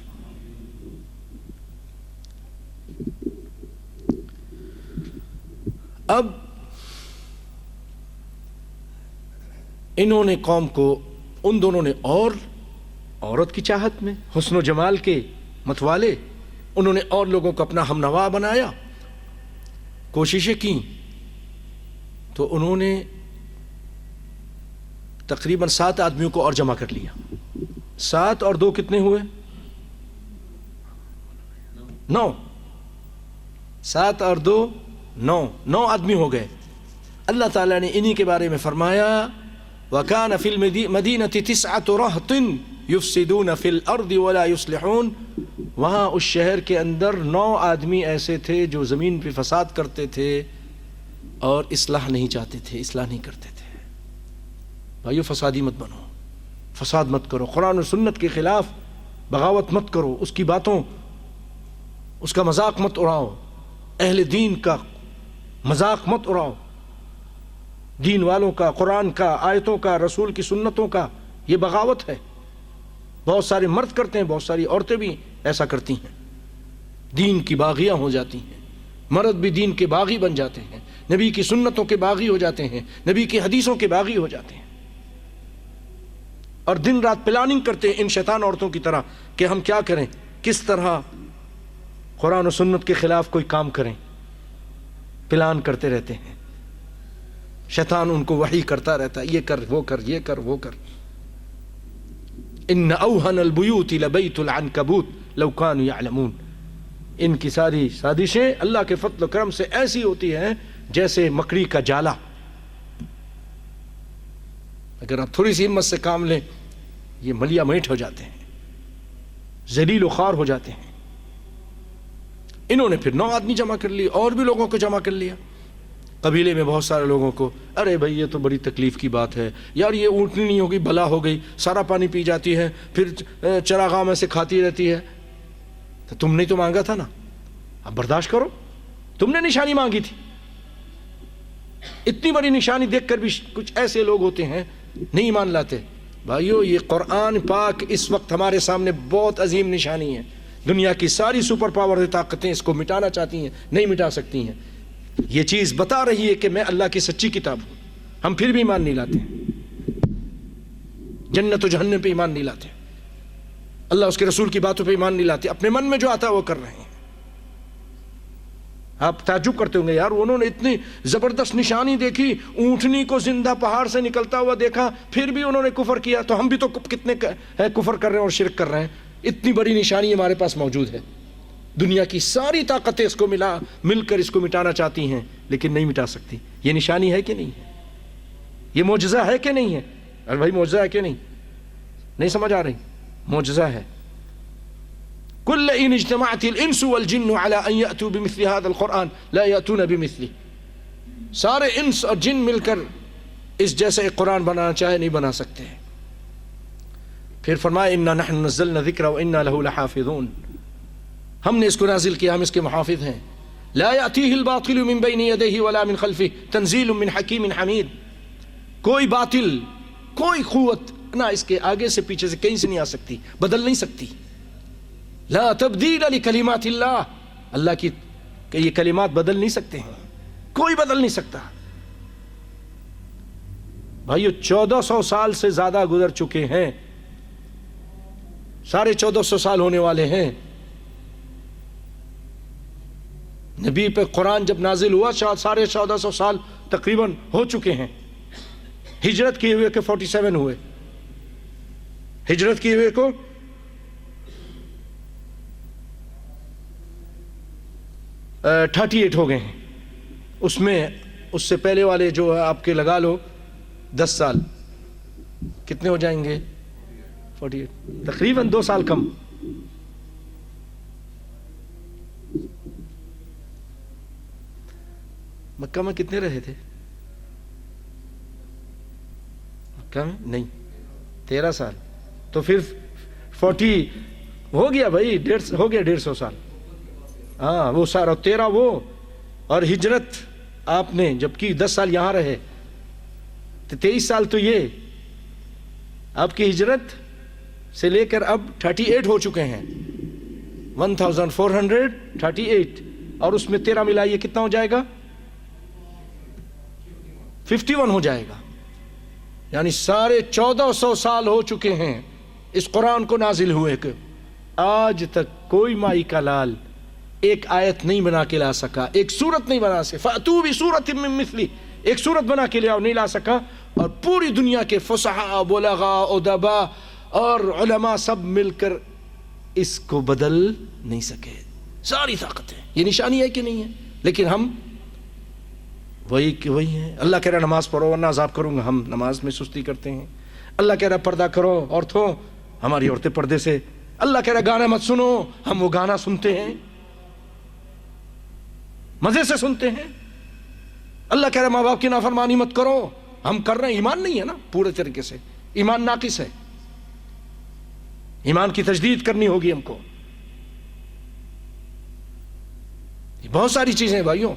Speaker 1: اب انہوں نے قوم کو، ان دونوں نے، اور عورت کی چاہت میں، حسن و جمال کے متوالے، انہوں نے اور لوگوں کو اپنا ہمنوا بنایا، کوششیں کی. تو انہوں نے تقریباً 7 آدمیوں کو اور جمع کر لیا. 7 اور 2 کتنے ہوئے؟ 9. 7 اور 2 9 آدمی ہو گئے. اللہ تعالیٰ نے انہی کے بارے میں فرمایا وَكَانَ فِي الْمَدِينَةِ 9 رَهْطٍ يُفْسِدُونَ فِي الْأَرْضِ وَلَا يُصْلِحُونَ. وہاں اس شہر کے اندر 9 آدمی ایسے تھے جو زمین پہ فساد کرتے تھے اور اصلاح نہیں چاہتے تھے، اصلاح نہیں کرتے تھے. بھائیو فسادی مت بنو، فساد مت کرو، قرآن و سنت کے خلاف بغاوت مت کرو، اس کی باتوں، اس کا مذاق مت اڑاؤ، اہل دین کا مذاق مت اڑاؤ، دین والوں کا، قرآن کا، آیتوں کا، رسول کی سنتوں کا. یہ بغاوت ہے. بہت سارے مرد کرتے ہیں، بہت ساری عورتیں بھی ایسا کرتی ہیں، دین کی باغیاں ہو جاتی ہیں. مرد بھی دین کے باغی بن جاتے ہیں، نبی کی سنتوں کے باغی ہو جاتے ہیں، نبی کی حدیثوں کے باغی ہو جاتے ہیں، اور دن رات پلاننگ کرتے ہیں ان شیطان عورتوں کی طرح کہ ہم کیا کریں، کس طرح قرآن و سنت کے خلاف کوئی کام کریں. پلان کرتے رہتے ہیں. شیطان ان کو وحی کرتا رہتا ہے، یہ کر، وہ کر، یہ کر، وہ کر. ان اوہن البیوت لبیت العنکبوت لو کانوا یعلمون. ان کی ساری سازشیں اللہ کے فضل و کرم سے ایسی ہوتی ہیں جیسے مکڑی کا جالا. اگر آپ تھوڑی سی ہمت سے کام لیں یہ ملیا میٹ ہو جاتے ہیں، ذلیل و خوار ہو جاتے ہیں. انہوں نے پھر 9 آدمی جمع کر لیے، اور بھی لوگوں کو جمع کر لیا. قبیلے میں بہت سارے لوگوں کو، ارے بھائی یہ تو بڑی تکلیف کی بات ہے یار، یہ اونٹنی نہیں ہوگی، بلا ہو گئی، سارا پانی پی جاتی ہے، پھر چراغاہ میں سے کھاتی رہتی ہے. تو تم نے تو مانگا تھا نا، اب برداشت کرو، تم نے نشانی مانگی تھی. اتنی بڑی نشانی دیکھ کر بھی کچھ ایسے لوگ ہوتے ہیں نہیں ایمان لاتے. بھائیو یہ قرآن پاک اس وقت ہمارے سامنے بہت عظیم نشانی ہے. دنیا کی ساری سپر پاور طاقتیں اس کو مٹانا چاہتی ہیں, نہیں مٹا سکتی ہیں. یہ چیز بتا رہی ہے کہ میں اللہ کی سچی کتاب ہوں. ہم پھر بھی ایمان نہیں لاتے ہیں, جنت و جہنم پہ ایمان نہیں لاتے, اللہ اس کے رسول کی باتوں پہ ایمان نہیں لاتے, اپنے من میں جو آتا ہے وہ کر رہے ہیں. آپ تعجب کرتے ہوں گے یار انہوں نے اتنی زبردست نشانی دیکھی, اونٹنی کو زندہ پہاڑ سے نکلتا ہوا دیکھا, پھر بھی انہوں نے کفر کیا, تو ہم بھی تو کتنے کفر کر رہے ہیں اور شرک کر رہے ہیں. اتنی بڑی نشانی ہمارے پاس موجود ہے. دنیا کی ساری طاقتیں اس کو مل کر اس کو مٹانا چاہتی ہیں لیکن نہیں مٹا سکتی. یہ نشانی ہے کہ نہیں ہے؟ یہ معجزہ ہے کہ نہیں ہے؟ ارے بھائی معجزہ ہے کہ نہیں؟ نہیں سمجھ آ رہی؟ معجزہ ہے. کل ان اجتمعت الانس والجن على ان ياتوا بمثل هذا القرآن لا ياتون بمثله. سارے انس اور جن مل کر اس جیسا ایک قرآن بنانا چاہے نہیں بنا سکتے. پھر فرمایا انا نحن نزلنا الذکر وانا له لحافظون. ہم نے اس کو نازل کیا, ہم اس کے محافظ ہیں. لا یاتیہ الباطل من بین یدیہ ولا من خلفہ تنزیل من حکیم حمید. کوئی باطل, کوئی قوت نہ اس کے آگے سے پیچھے سے کہیں سے نہیں آ سکتی, بدل نہیں سکتی. لا تبدیل لکلمات اللہ. اللہ کی کہ یہ کلمات بدل نہیں سکتے ہیں, کوئی بدل نہیں سکتا. بھائیو 1400 سال سے زیادہ گزر چکے ہیں, 1450 سال ہونے والے ہیں. نبی پہ قرآن جب نازل ہوا 1450 سال تقریباً ہو چکے ہیں. ہجرت کیے ہوئے کہ 47 ہوئے, ہجرت کیے ہوئے کو 38 ہو گئے ہیں. اس میں اس سے پہلے والے جو آپ کے لگا لو 10 سال, کتنے ہو جائیں گے؟ 48, تقریباً 2 سال کم. مکہ میں کتنے رہے تھے؟ مکہ میں نہیں 13 سال. تو پھر 40 ہو گیا بھائی, ہو گیا 150 سال. ہاں وہ سارا 13 وہ, اور ہجرت آپ نے جب کی 10 سال یہاں رہے تو 23 سال تو یہ آپ کی ہجرت سے لے کر اب 38 ہو چکے ہیں. 1438, اور اس میں 13 ملائیے کتنا ہو جائے گا؟ 51 ہو جائے گا. یعنی سارے 1400 سال ہو چکے ہیں اس قرآن کو نازل ہوئے کہ آج تک کوئی مائی کا لال ایک آیت نہیں بنا کے لا سکا, ایک سورت نہیں بنا سکا. فَأْتُوا بِسُورَةٍ مِّن مِّثْلِهِ, ایک سورت بنا کے لے آؤ, نہیں لا سکا. اور پوری دنیا کے فصحاء, بلغاء, ادباء اور علماء سب مل کر اس کو بدل نہیں سکے. ساری طاقتیں. یہ نشانی ہے کہ نہیں ہے؟ لیکن ہم وہی ہیں. اللہ کہہ رہا نماز پڑھو ورنہ عذاب کروں گا, ہم نماز میں سستی کرتے ہیں. اللہ کہہ رہا پردہ کرو عورتوں, ہماری عورتیں پردے سے. اللہ کہہ رہا گانا مت سنو, ہم وہ گانا سنتے ہیں, مزے سے سنتے ہیں. اللہ کہہ رہا ماں باپ کی نافرمانی مت کرو, ہم کر رہے ہیں. ایمان نہیں ہے نا پورے طریقے سے, ایمان ناقص ہے. ایمان کی تجدید کرنی ہوگی ہم کو. بہت ساری چیزیں ہیں بھائیوں,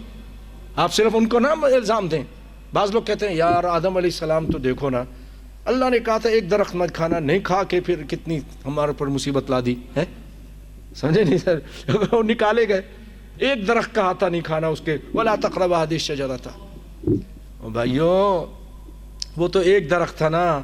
Speaker 1: آپ صرف ان کو نہ الزام دیں. بعض لوگ کہتے ہیں یار آدم علیہ السلام تو دیکھو نا, اللہ نے کہا تھا ایک درخت مت کھانا, نہیں کھا کے پھر کتنی ہمارے پر مصیبت لا دی ہے. سمجھے نہیں سر؟ وہ نکالے گئے, ایک درخت کہا تھا نہیں کھانا اس کے, وَلَا تَقْرَبَا هَذِهِ الشَّجَرَةَ. بھائیو وہ تو ایک درخت تھا نا,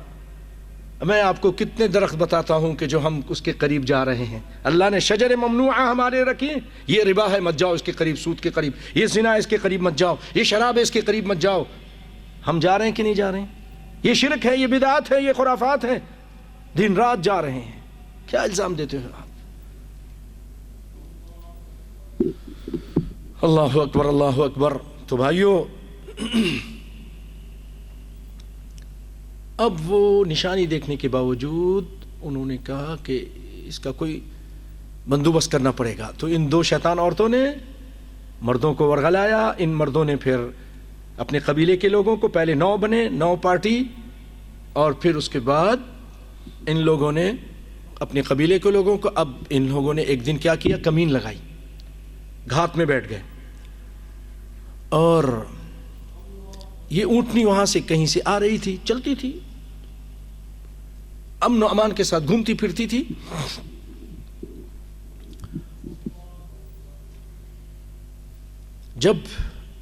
Speaker 1: میں آپ کو کتنے درخت بتاتا ہوں کہ جو ہم اس کے قریب جا رہے ہیں. اللہ نے شجر ممنوعہ ہمارے رکھی, یہ ربا ہے مت جاؤ اس کے قریب, سود کے قریب, یہ زنا ہے اس کے قریب مت جاؤ, یہ شراب ہے اس کے قریب مت جاؤ. ہم جا رہے ہیں کہ نہیں جا رہے ہیں؟ یہ شرک ہے, یہ بدعات ہے, یہ خرافات ہیں, دن رات جا رہے ہیں. کیا الزام دیتے ہو آپ؟ اللہ اکبر, اللہ اکبر. تو بھائیو اب وہ نشانی دیکھنے کے باوجود انہوں نے کہا کہ اس کا کوئی بندوبست کرنا پڑے گا. تو ان 2 شیطان عورتوں نے مردوں کو ورغلایا. ان مردوں نے پھر اپنے قبیلے کے لوگوں کو, پہلے 9 بنے, 9 پارٹی, اور پھر اس کے بعد ان لوگوں نے اپنے قبیلے کے لوگوں کو, اب ان لوگوں نے ایک دن کیا کیا, کمین لگائی, گھات میں بیٹھ گئے, اور یہ اونٹنی وہاں سے کہیں سے آ رہی تھی، چلتی تھی، امن و امان کے ساتھ گھومتی پھرتی تھی. جب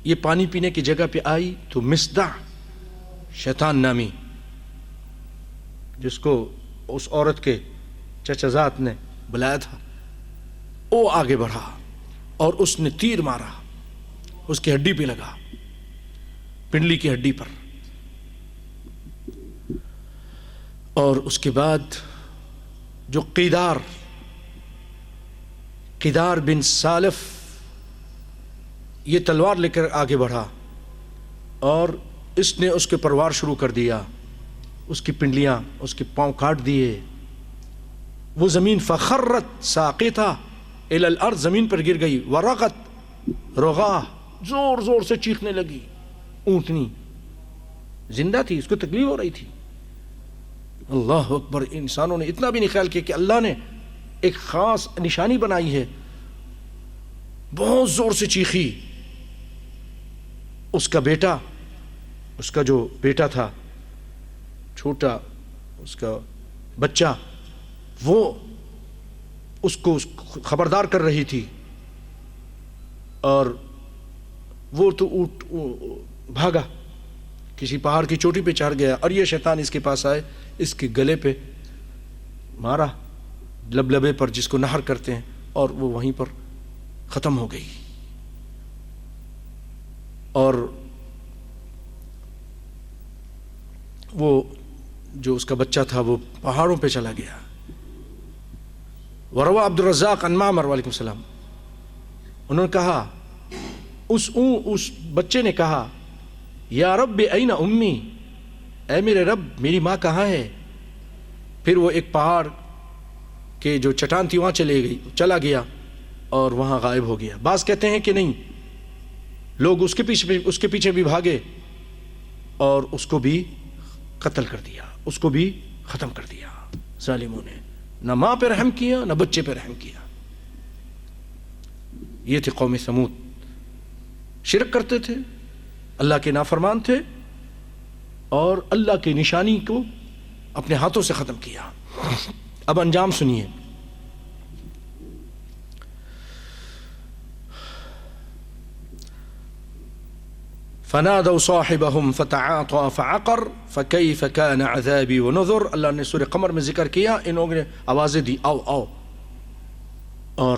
Speaker 1: یہ پانی پینے کی جگہ پہ آئی تو مصدع شیطان نامی، جس کو اس عورت کے چچزاد نے بلایا تھا، وہ آگے بڑھا اور اس نے تیر مارا، اس کی ہڈی پہ لگا، پنڈلی کی ہڈی پر. اور اس کے بعد جو قیدار بن سالف یہ تلوار لے کر آگے بڑھا اور اس نے اس کے پروار شروع کر دیا، اس کی پنڈلیاں، اس کے پاؤں کاٹ دیے. وہ زمین فخرت ساقطہ الی الارض، زمین پر گر گئی. ورغت رغا، زور زور سے چیخنے لگی. اونٹنی زندہ تھی، اس کو تکلیف ہو رہی تھی. اللہ اکبر. انسانوں نے اتنا بھی نہیں خیال کیا کہ اللہ نے ایک خاص نشانی بنائی ہے. بہت زور سے چیخی. اس کا بیٹا، اس کا جو بیٹا تھا چھوٹا، اس کا بچہ، وہ اس کو خبردار کر رہی تھی اور وہ تو بھاگا، کسی پہاڑ کی چوٹی پہ چڑھ گیا اور یہ شیطان اس کے پاس آئے، اس کے گلے پہ مارا، لبلبے پر جس کو نہر کہتے ہیں، اور وہ وہیں پر ختم ہو گئی. اور وہ جو اس کا بچہ تھا وہ پہاڑوں پہ چلا گیا. وروى عبد الرزاق عن معمر، وعلیکم السلام، انہوں نے کہا، اس بچے نے کہا، یا رب این امی، اے میرے رب میری ماں کہاں ہے؟ پھر وہ ایک پہاڑ کے جو چٹان تھی وہاں چلا گیا اور وہاں غائب ہو گیا. بعض کہتے ہیں کہ نہیں، لوگ اس کے پیچھے بھی بھاگے اور اس کو بھی قتل کر دیا، اس کو بھی ختم کر دیا. ظالموں نے نہ ماں پہ رحم کیا نہ بچے پہ رحم کیا. یہ تھی قوم سمود. شرک کرتے تھے، اللہ کے نافرمان تھے اور اللہ کی نشانی کو اپنے ہاتھوں سے ختم کیا. اب انجام سنیے. فنادوا صاحبهم فتعاطى فعقر فكيف كان عذابي ونذر. اللہ نے سورہ قمر میں ذکر کیا، انہوں نے آوازیں دی، آؤ آؤ، اور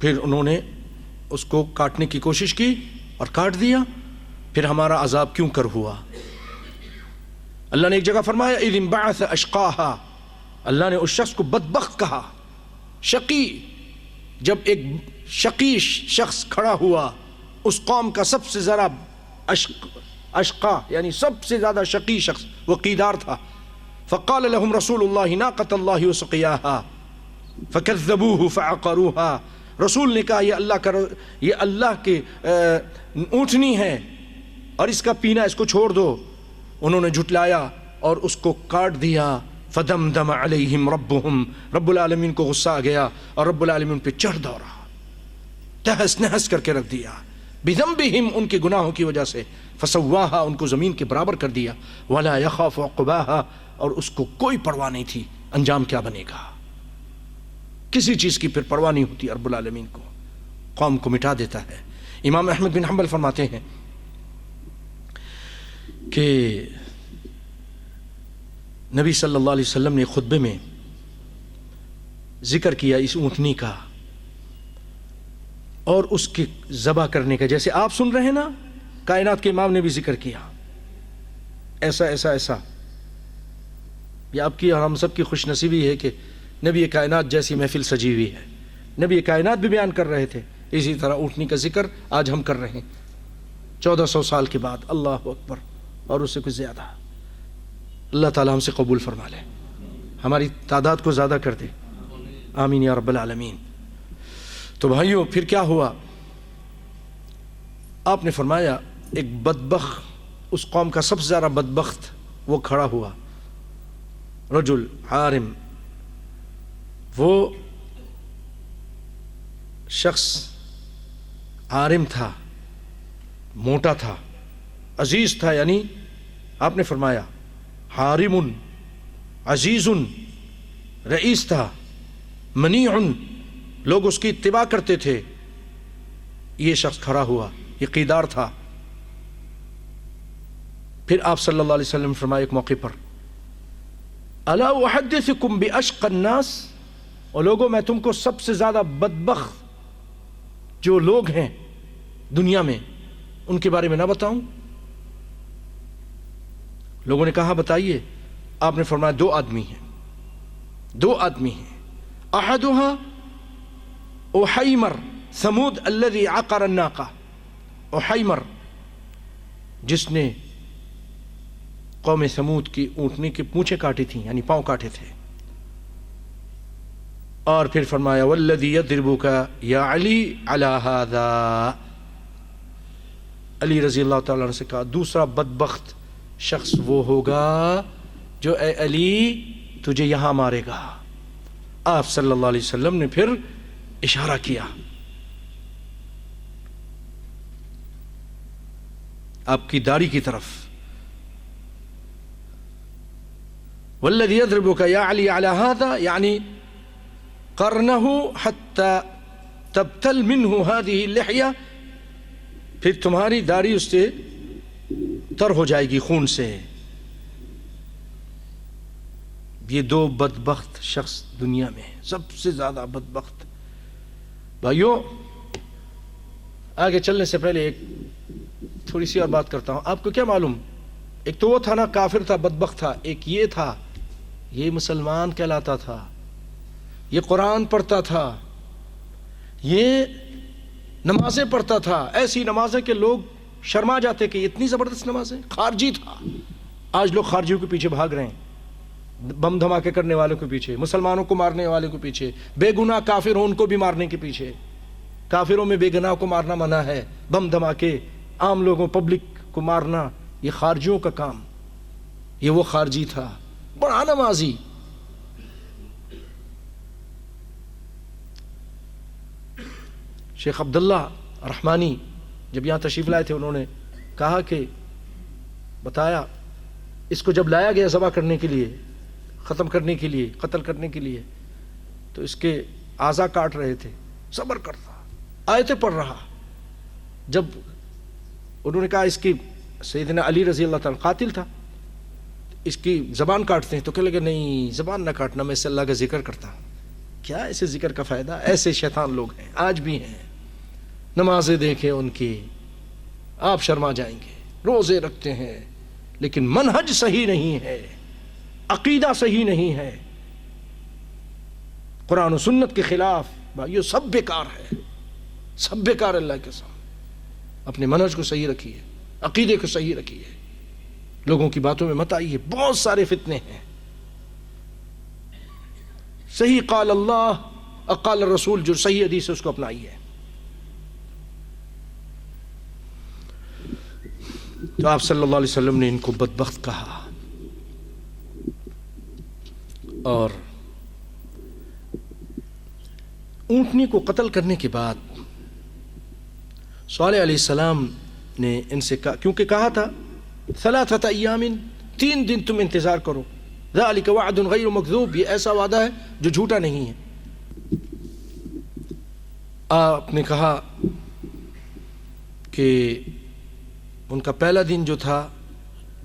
Speaker 1: پھر انہوں نے اس کو کاٹنے کی کوشش کی اور کاٹ دیا. پھر ہمارا عذاب کیوں کر ہوا؟ اللہ نے ایک جگہ فرمایا اذ انبعث اشقاها، اللہ نے اس شخص کو بدبخت کہا، شقی. جب ایک شقی شخص کھڑا ہوا، اس قوم کا سب سے ذرا اشقا یعنی سب سے زیادہ شقی شخص وہ قیدار تھا. فقال لهم رسول اللہ ناقۃ اللہ وسقیاها فکذبوه فعقروها. رسول نے کہا یہ اللہ کے اونٹنی ہے اور اس کا پینا اس کو چھوڑ دو. انہوں نے جھٹلایا اور اس کو کاٹ دیا. فدمدم علیہم ربہم، رب العالمین کو غصہ آ گیا اور رب العالمین پہ چڑھ دوڑا، تہس نہس کر کے رکھ دیا. بذنبہم، ان کے گناہوں کی وجہ سے. فسواہا، ان کو زمین کے برابر کر دیا. ولا یخاف عقباہا، اور اس کو کوئی پرواہ نہیں تھی انجام کیا بنے گا. کسی چیز کی پھر پرواہ نہیں ہوتی رب العالمین کو، قوم کو مٹا دیتا ہے. امام احمد بن حنبل فرماتے ہیں کہ نبی صلی اللہ علیہ وسلم نے خطبے میں ذکر کیا اس اونٹنی کا اور اس کے ذبح کرنے کا، جیسے آپ سن رہے ہیں نا، کائنات کے امام نے بھی ذکر کیا ایسا ایسا ایسا. یہ آپ کی اور ہم سب کی خوش نصیبی ہے کہ نبی کائنات جیسی محفل سجی ہوئی ہے. نبی کائنات بھی بیان کر رہے تھے، اسی طرح اونٹنی کا ذکر آج ہم کر رہے ہیں 1400 سال کے بعد. اللہ اکبر، اور اس سے کچھ زیادہ. اللہ تعالی ہم سے قبول فرما لے، ہماری تعداد کو زیادہ کر دے، آمین یا رب العالمین. تو بھائیوں پھر کیا ہوا؟ آپ نے فرمایا ایک بدبخت، اس قوم کا سب سے زیادہ بدبخت وہ کھڑا ہوا، رجل عارم. وہ شخص عارم تھا، موٹا تھا، عزیز تھا، یعنی آپ نے فرمایا حارم عزیز، رئیس تھا، منیع، لوگ اس کی اتباع کرتے تھے. یہ شخص کھڑا ہوا، یہ قیدار تھا. پھر آپ صلی اللہ علیہ وسلم فرمایا ایک موقع پر الا احدثکم باشقى الناس، اور لوگوں میں تم کو سب سے زیادہ بدبخت جو لوگ ہیں دنیا میں ان کے بارے میں نہ بتاؤں؟ لوگوں نے کہا بتائیے. آپ نے فرمایا دو آدمی ہیں. احدها احیمر ثمود الذي عقر الناقہ، احیمر جس نے قوم ثمود کی اونٹنی کی پونچھیں کاٹی تھیں، یعنی پاؤں کاٹے تھے. اور پھر فرمایا والذی یضربک یا علی علی ھذا، علی رضی اللہ تعالیٰ عنہ سے کہا دوسرا بدبخت شخص وہ ہوگا جو اے علی تجھے یہاں مارے گا. آپ صلی اللہ علیہ وسلم نے پھر اشارہ کیا آپ کی داڑھی کی طرف. والذی یضربک یا علی علی ھذا یعنی قرنہ حتی تبتل منہ هذه اللحیہ، پھر تمہاری داڑھی اس سے تر ہو جائے گی خون سے. یہ دو بدبخت شخص دنیا میں سب سے زیادہ بدبخت. بھائیوں آگے چلنے سے پہلے ایک تھوڑی سی اور بات کرتا ہوں. آپ کو کیا معلوم، ایک تو وہ تھا نا کافر تھا بدبخت تھا، ایک یہ تھا یہ مسلمان کہلاتا تھا، یہ قرآن پڑھتا تھا، یہ نمازیں پڑھتا تھا، ایسی نمازیں کہ لوگ شرما جاتے کہ اتنی زبردست نمازیں. خارجی تھا. آج لوگ خارجیوں کے پیچھے بھاگ رہے ہیں، بم دھماکے کرنے والوں کے پیچھے، مسلمانوں کو مارنے والوں کے پیچھے، بے گناہ کافر ہوں ان کو بھی مارنے کے پیچھے. کافروں میں بے گناہ کو مارنا منع ہے، بم دھماکے عام لوگوں پبلک کو مارنا یہ خارجیوں کا کام. یہ وہ خارجی تھا بڑا نمازی. شیخ عبداللہ رحمانی جب یہاں تشریف لائے تھے انہوں نے کہا کہ بتایا اس کو جب لایا گیا ذبح کرنے کے لیے، ختم کرنے کے لیے، قتل کرنے کے لیے، تو اس کے اعضا کاٹ رہے تھے، صبر کرتا، آیتیں پڑھ رہا. جب انہوں نے کہا اس کی سیدنا علی رضی اللہ تعالیٰ قاتل تھا، اس کی زبان کاٹتے ہیں، تو کہنے لگے نہیں زبان نہ کاٹنا، میں اس اللہ کا ذکر کرتا ہوں. کیا ایسے ذکر کا فائدہ؟ ایسے شیطان لوگ ہیں آج بھی ہیں. نمازیں دیکھیں ان کی آپ شرما جائیں گے، روزے رکھتے ہیں لیکن منہج صحیح نہیں ہے، عقیدہ صحیح نہیں ہے، قرآن و سنت کے خلاف. یہ سب بیکار ہے، سب بیکار. اللہ کے سامنے اپنے منہج کو صحیح رکھیے، عقیدے کو صحیح رکھیے، لوگوں کی باتوں میں مت آئیے. بہت سارے فتنے ہیں. صحیح قال اللہ اقال الرسول جو صحیح حدیث ہے اس کو اپنائیے. تو آپ صلی اللہ علیہ وسلم نے ان کو بدبخت کہا. اور اونٹنی کو قتل کرنے کے بعد صالح علیہ السلام نے ان سے کہا، کیونکہ کہا تھا ثلاثۃ ایام، 3 دن تم انتظار کرو، ذلک وعد غیر مکذوب، یہ ایسا وعدہ ہے جو جھوٹا نہیں ہے. آپ نے کہا کہ ان کا پہلا دن جو تھا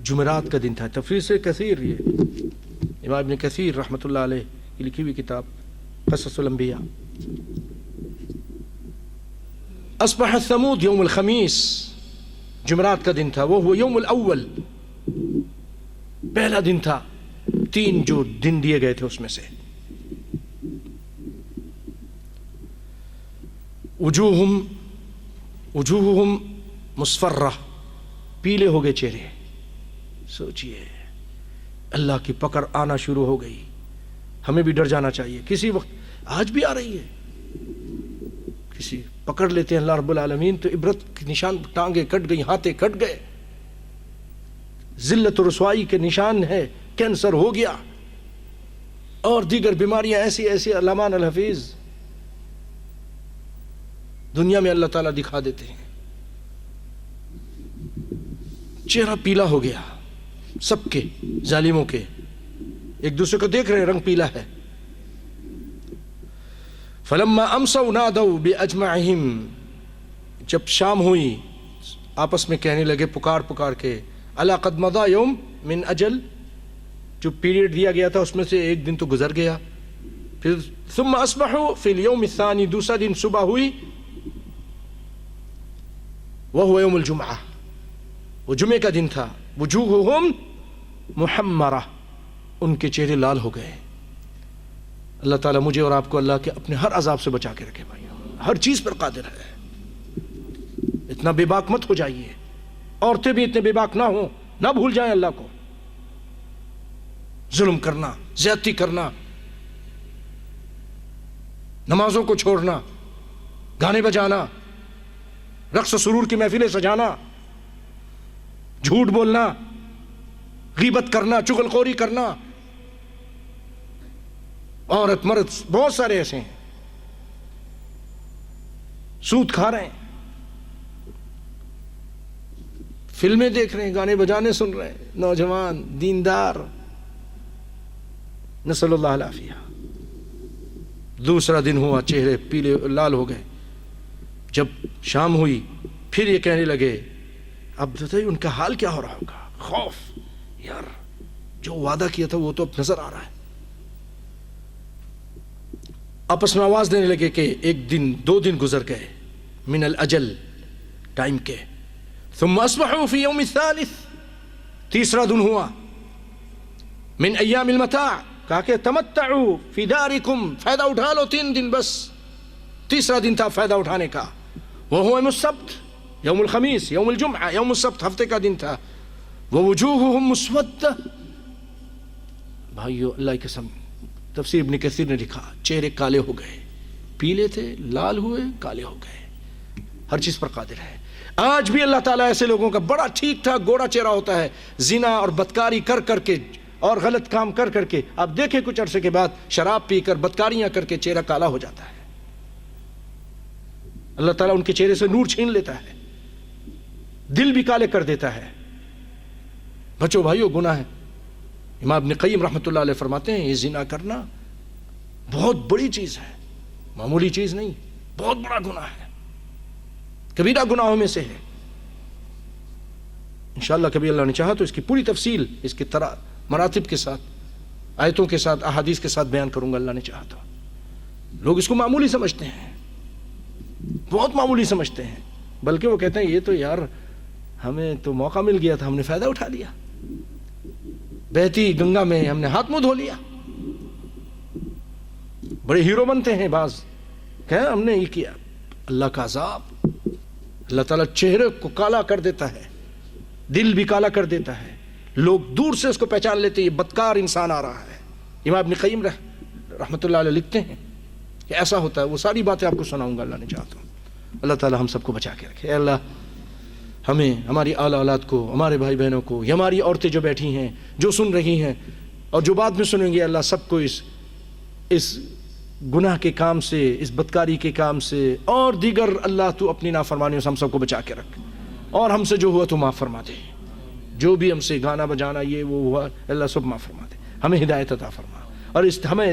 Speaker 1: جمعرات کا دن تھا. تفسیر سے کثیر، یہ امام ابن کثیر رحمۃ اللہ علیہ کی لکھی ہوئی کتاب قصص الانبیاء. اصبح ثمود یوم الخمیس، جمعرات کا دن تھا، وہ یوم الاول، پہلا دن تھا. 3 جو دن دیے گئے تھے اس میں سے. وجوہہم مصفرہ، پیلے ہو گئے چہرے. سوچئے اللہ کی پکڑ آنا شروع ہو گئی. ہمیں بھی ڈر جانا چاہیے، کسی وقت آج بھی آ رہی ہے. کسی پکڑ لیتے ہیں اللہ رب العالمین تو عبرت کے نشان، ٹانگیں کٹ گئی، ہاتھیں کٹ گئے، ذلت و رسوائی کے نشان ہے، کینسر ہو گیا اور دیگر بیماریاں ایسی ایسی علمان الحفیظ دنیا میں اللہ تعالیٰ دکھا دیتے ہیں. چہرہ پیلا ہو گیا سب کے، ظالموں کے، ایک دوسرے کو دیکھ رہے رنگ پیلا ہے. فلما امسوا نادوا باجمعهم، جب شام ہوئی آپس میں کہنے لگے پکار پکار کے، الا قد مضى یوم من اجل، جو پیریڈ دیا گیا تھا اس میں سے ایک دن تو گزر گیا. پھر ثم اصبحوا فی اليوم الثانی، دوسرا دن صبح ہوئی، وهو یوم الجمعہ، وہ جمعے کا دن تھا. وجوہہم محمرہ، ان کے چہرے لال ہو گئے. اللہ تعالیٰ مجھے اور آپ کو اللہ کے اپنے ہر عذاب سے بچا کے رکھے بھائی، ہر چیز پر قادر ہے. اتنا بے باک مت ہو جائیے، عورتیں بھی اتنے بے باک نہ ہوں، نہ بھول جائیں اللہ کو. ظلم کرنا، زیادتی کرنا، نمازوں کو چھوڑنا، گانے بجانا، رقص و سرور کی محفلیں سجانا، جھوٹ بولنا، غیبت کرنا، چغل خوری کرنا، عورت مرد بہت سارے ایسے ہیں، سود کھا رہے ہیں، فلمیں دیکھ رہے ہیں، گانے بجانے سن رہے ہیں، نوجوان دیندار، نسأل اللہ العافیہ. دوسرا دن ہوا، چہرے پیلے لال ہو گئے. جب شام ہوئی پھر یہ کہنے لگے، اب بتائیے ان کا حال کیا ہو رہا ہوگا. خوف، یار جو وعدہ کیا تھا وہ تو اب نظر آ رہا ہے. آپس میں آواز دینے لگے کہ ایک دن، دو دن گزر گئے من الاجل، ٹائم کے. ثم اصبحوا فی یوم الثالث، تیسرا دن ہوا، من ایام المتاع، کہا کہ تمتعوا فی دارکم، فائدہ اٹھا لو 3 دن بس. تیسرا دن تھا فائدہ اٹھانے کا. وهو یوم السبت، یوم الخمیس، یوم الجمعہ، یوم السبت ہفتے کا دن تھا. ووجوہہم مسودہ، بھائیو اللہ کی قسم، تفسیر ابن کثیر نے لکھا چہرے کالے ہو گئے، پیلے تھے، لال ہوئے، کالے ہو گئے. ہر چیز پر قادر ہے. آج بھی اللہ تعالیٰ ایسے لوگوں کا بڑا ٹھیک ٹھاک گوڑا چہرہ ہوتا ہے، زنا اور بدکاری کر کر کے اور غلط کام کر کر کے، آپ دیکھیں کچھ عرصے کے بعد شراب پی کر بدکاریاں کر کے چہرہ کالا ہو جاتا ہے. اللہ تعالیٰ ان کے چہرے سے نور چھین لیتا ہے، دل بھی کالے کر دیتا ہے. بچو بھائیو، گناہ ہے. امام ابن قیم رحمۃ اللہ علیہ فرماتے ہیں یہ زنا کرنا بہت بڑی چیز ہے، معمولی چیز نہیں، بہت بڑا گناہ ہے، کبیرہ گناہوں میں سے ہے. انشاءاللہ کبھی اللہ نے چاہا تو اس کی پوری تفصیل، اس کے مراتب کے ساتھ، آیتوں کے ساتھ، احادیث کے ساتھ بیان کروں گا اللہ نے چاہا تو. لوگ اس کو معمولی سمجھتے ہیں، بہت معمولی سمجھتے ہیں، بلکہ وہ کہتے ہیں یہ تو یار ہمیں تو موقع مل گیا تھا، ہم نے فائدہ اٹھا لیا، بہتی گنگا میں ہم نے ہاتھ منہ دھو لیا. بڑے ہیرو بنتے ہیں بعض، کہ ہم نے یہ کیا. اللہ کا عذاب، اللہ تعالیٰ چہرے کو کالا کر دیتا ہے، دل بھی کالا کر دیتا ہے. لوگ دور سے اس کو پہچان لیتے ہیں یہ بدکار انسان آ رہا ہے. امام ابن قیم رحمۃ اللہ علیہ لکھتے ہیں کہ ایسا ہوتا ہے. وہ ساری باتیں آپ کو سناؤں گا اللہ نے چاہا تو. اللہ تعالیٰ ہم سب کو بچا کے رکھے. اے اللہ ہمیں، ہماری اعلیٰ اولاد کو، ہمارے بھائی بہنوں کو، یا ہماری عورتیں جو بیٹھی ہیں، جو سن رہی ہیں اور جو بعد میں سنیں گے، اللہ سب کو اس گناہ کے کام سے، اس بدکاری کے کام سے اور دیگر اللہ تو اپنی نافرمانیوں سے ہم سب کو بچا کے رکھ، اور ہم سے جو ہوا تو معاف فرما دے. جو بھی ہم سے گانا بجانا یہ وہ ہوا، اللہ سب معاف فرما دے. ہمیں ہدایت عطا فرما، اور ہمیں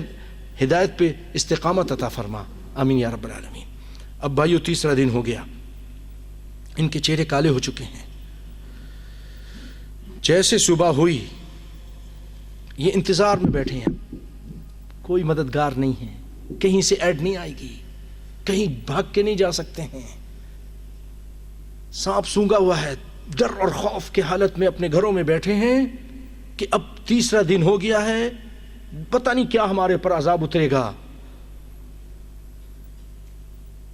Speaker 1: ہدایت پہ استقامت عطا فرما. آمین یا رب العالمین. اب بھائیو تیسرا دن ہو گیا، ان کے چہرے کالے ہو چکے ہیں. جیسے صبح ہوئی یہ انتظار میں بیٹھے ہیں، کوئی مددگار نہیں ہے، کہیں سے ایڈ نہیں آئے گی، کہیں بھاگ کے نہیں جا سکتے ہیں. سانپ سونگا ہوا ہے، ڈر اور خوف کے حالت میں اپنے گھروں میں بیٹھے ہیں کہ اب تیسرا دن ہو گیا ہے، پتہ نہیں کیا ہمارے پر عذاب اترے گا.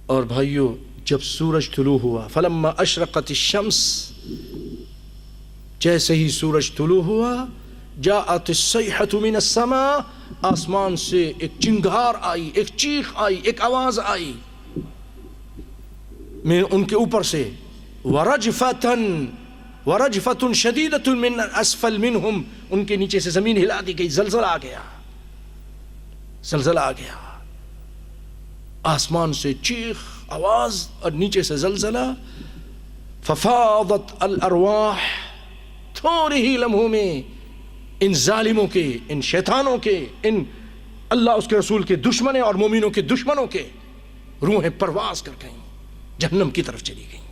Speaker 1: اور بھائیو جب سورج طلوع ہوا، فلما اشرقت الشمس، جیسے ہی سورج طلوع ہوا، جاءت الصیحۃ من السماء، آسمان سے ایک چنگھار آئی، ایک چیخ آئی، ایک آواز آئی میں ان کے اوپر سے، ورجفۃ شدیدۃ من اسفل منہم، ان کے نیچے سے زمین ہلا دی گئی، زلزلہ آ گیا، زلزلہ آ گیا. آسمان سے چیخ، آواز، اور نیچے سے زلزلہ. ففاضت الارواح، تھوڑے ہی لمحوں میں ان ظالموں کے، ان شیطانوں کے، ان اللہ اس کے رسول کے دشمنوں اور مومنوں کے دشمنوں کے روحیں پرواز کر گئیں، جہنم کی طرف چلی گئیں،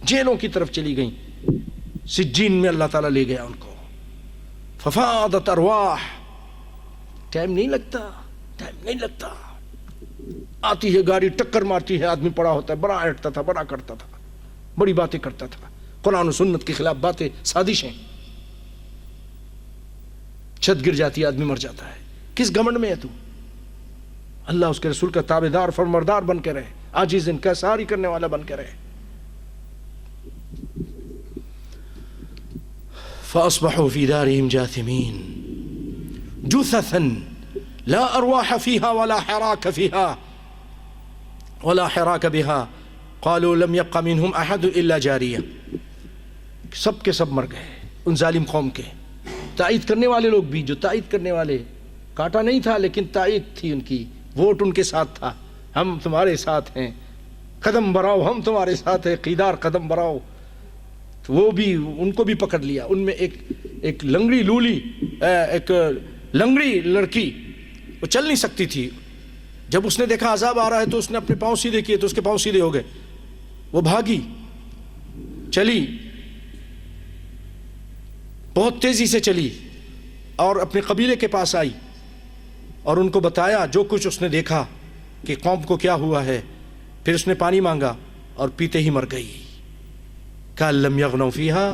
Speaker 1: جیلوں کی طرف چلی گئیں، سجین میں اللہ تعالیٰ لے گیا ان کو. ففاضت ارواح. ٹائم نہیں لگتا. آتی ہے گاڑی ٹکر مارتی ہے، آدمی پڑا ہوتا ہے، بڑا ہٹتا تھا، بڑا کرتا تھا، بڑی باتیں کرتا تھا، قرآن و سنت کے خلاف باتیں، سازشیں، چھت گر جاتی ہے، آدمی مر جاتا ہے. کس گھمنڈ میں ہے تو؟ اللہ اس کے رسول کا تابعدار فرمانبردار بن کے رہے، عاجز انکساری کرنے والا بن کے رہے. فأصبحوا في دارهم جاثمين جثثا لا أرواح فيها ولا حراك بها قالوا لم يبق منهم أحد إلا جارية. سب کے سب مر گئے ان ظالم قوم کے. تائید کرنے والے لوگ بھی، جو تائید کرنے والے، کاٹا نہیں تھا لیکن تائید تھی ان کی، ووٹ ان کے ساتھ تھا، ہم تمہارے ساتھ ہیں، قدم بڑھاؤ ہم تمہارے ساتھ ہیں، قیدار قدم بڑھاؤ. تو وہ بھی ان کو بھی پکڑ لیا. ان میں ایک لنگڑی لولی، ایک لنگڑی لڑکی، وہ چل نہیں سکتی تھی. جب اس نے دیکھا عذاب آ رہا ہے تو اس نے اپنے پاؤں سیدھے کیے تو اس کے پاؤں سیدھے ہو گئے. وہ بھاگی، چلی، بہت تیزی سے چلی اور اپنے قبیلے کے پاس آئی اور ان کو بتایا جو کچھ اس نے دیکھا کہ قوم کو کیا ہوا ہے. پھر اس نے پانی مانگا اور پیتے ہی مر گئی. کأن لم یغنوا فیہا،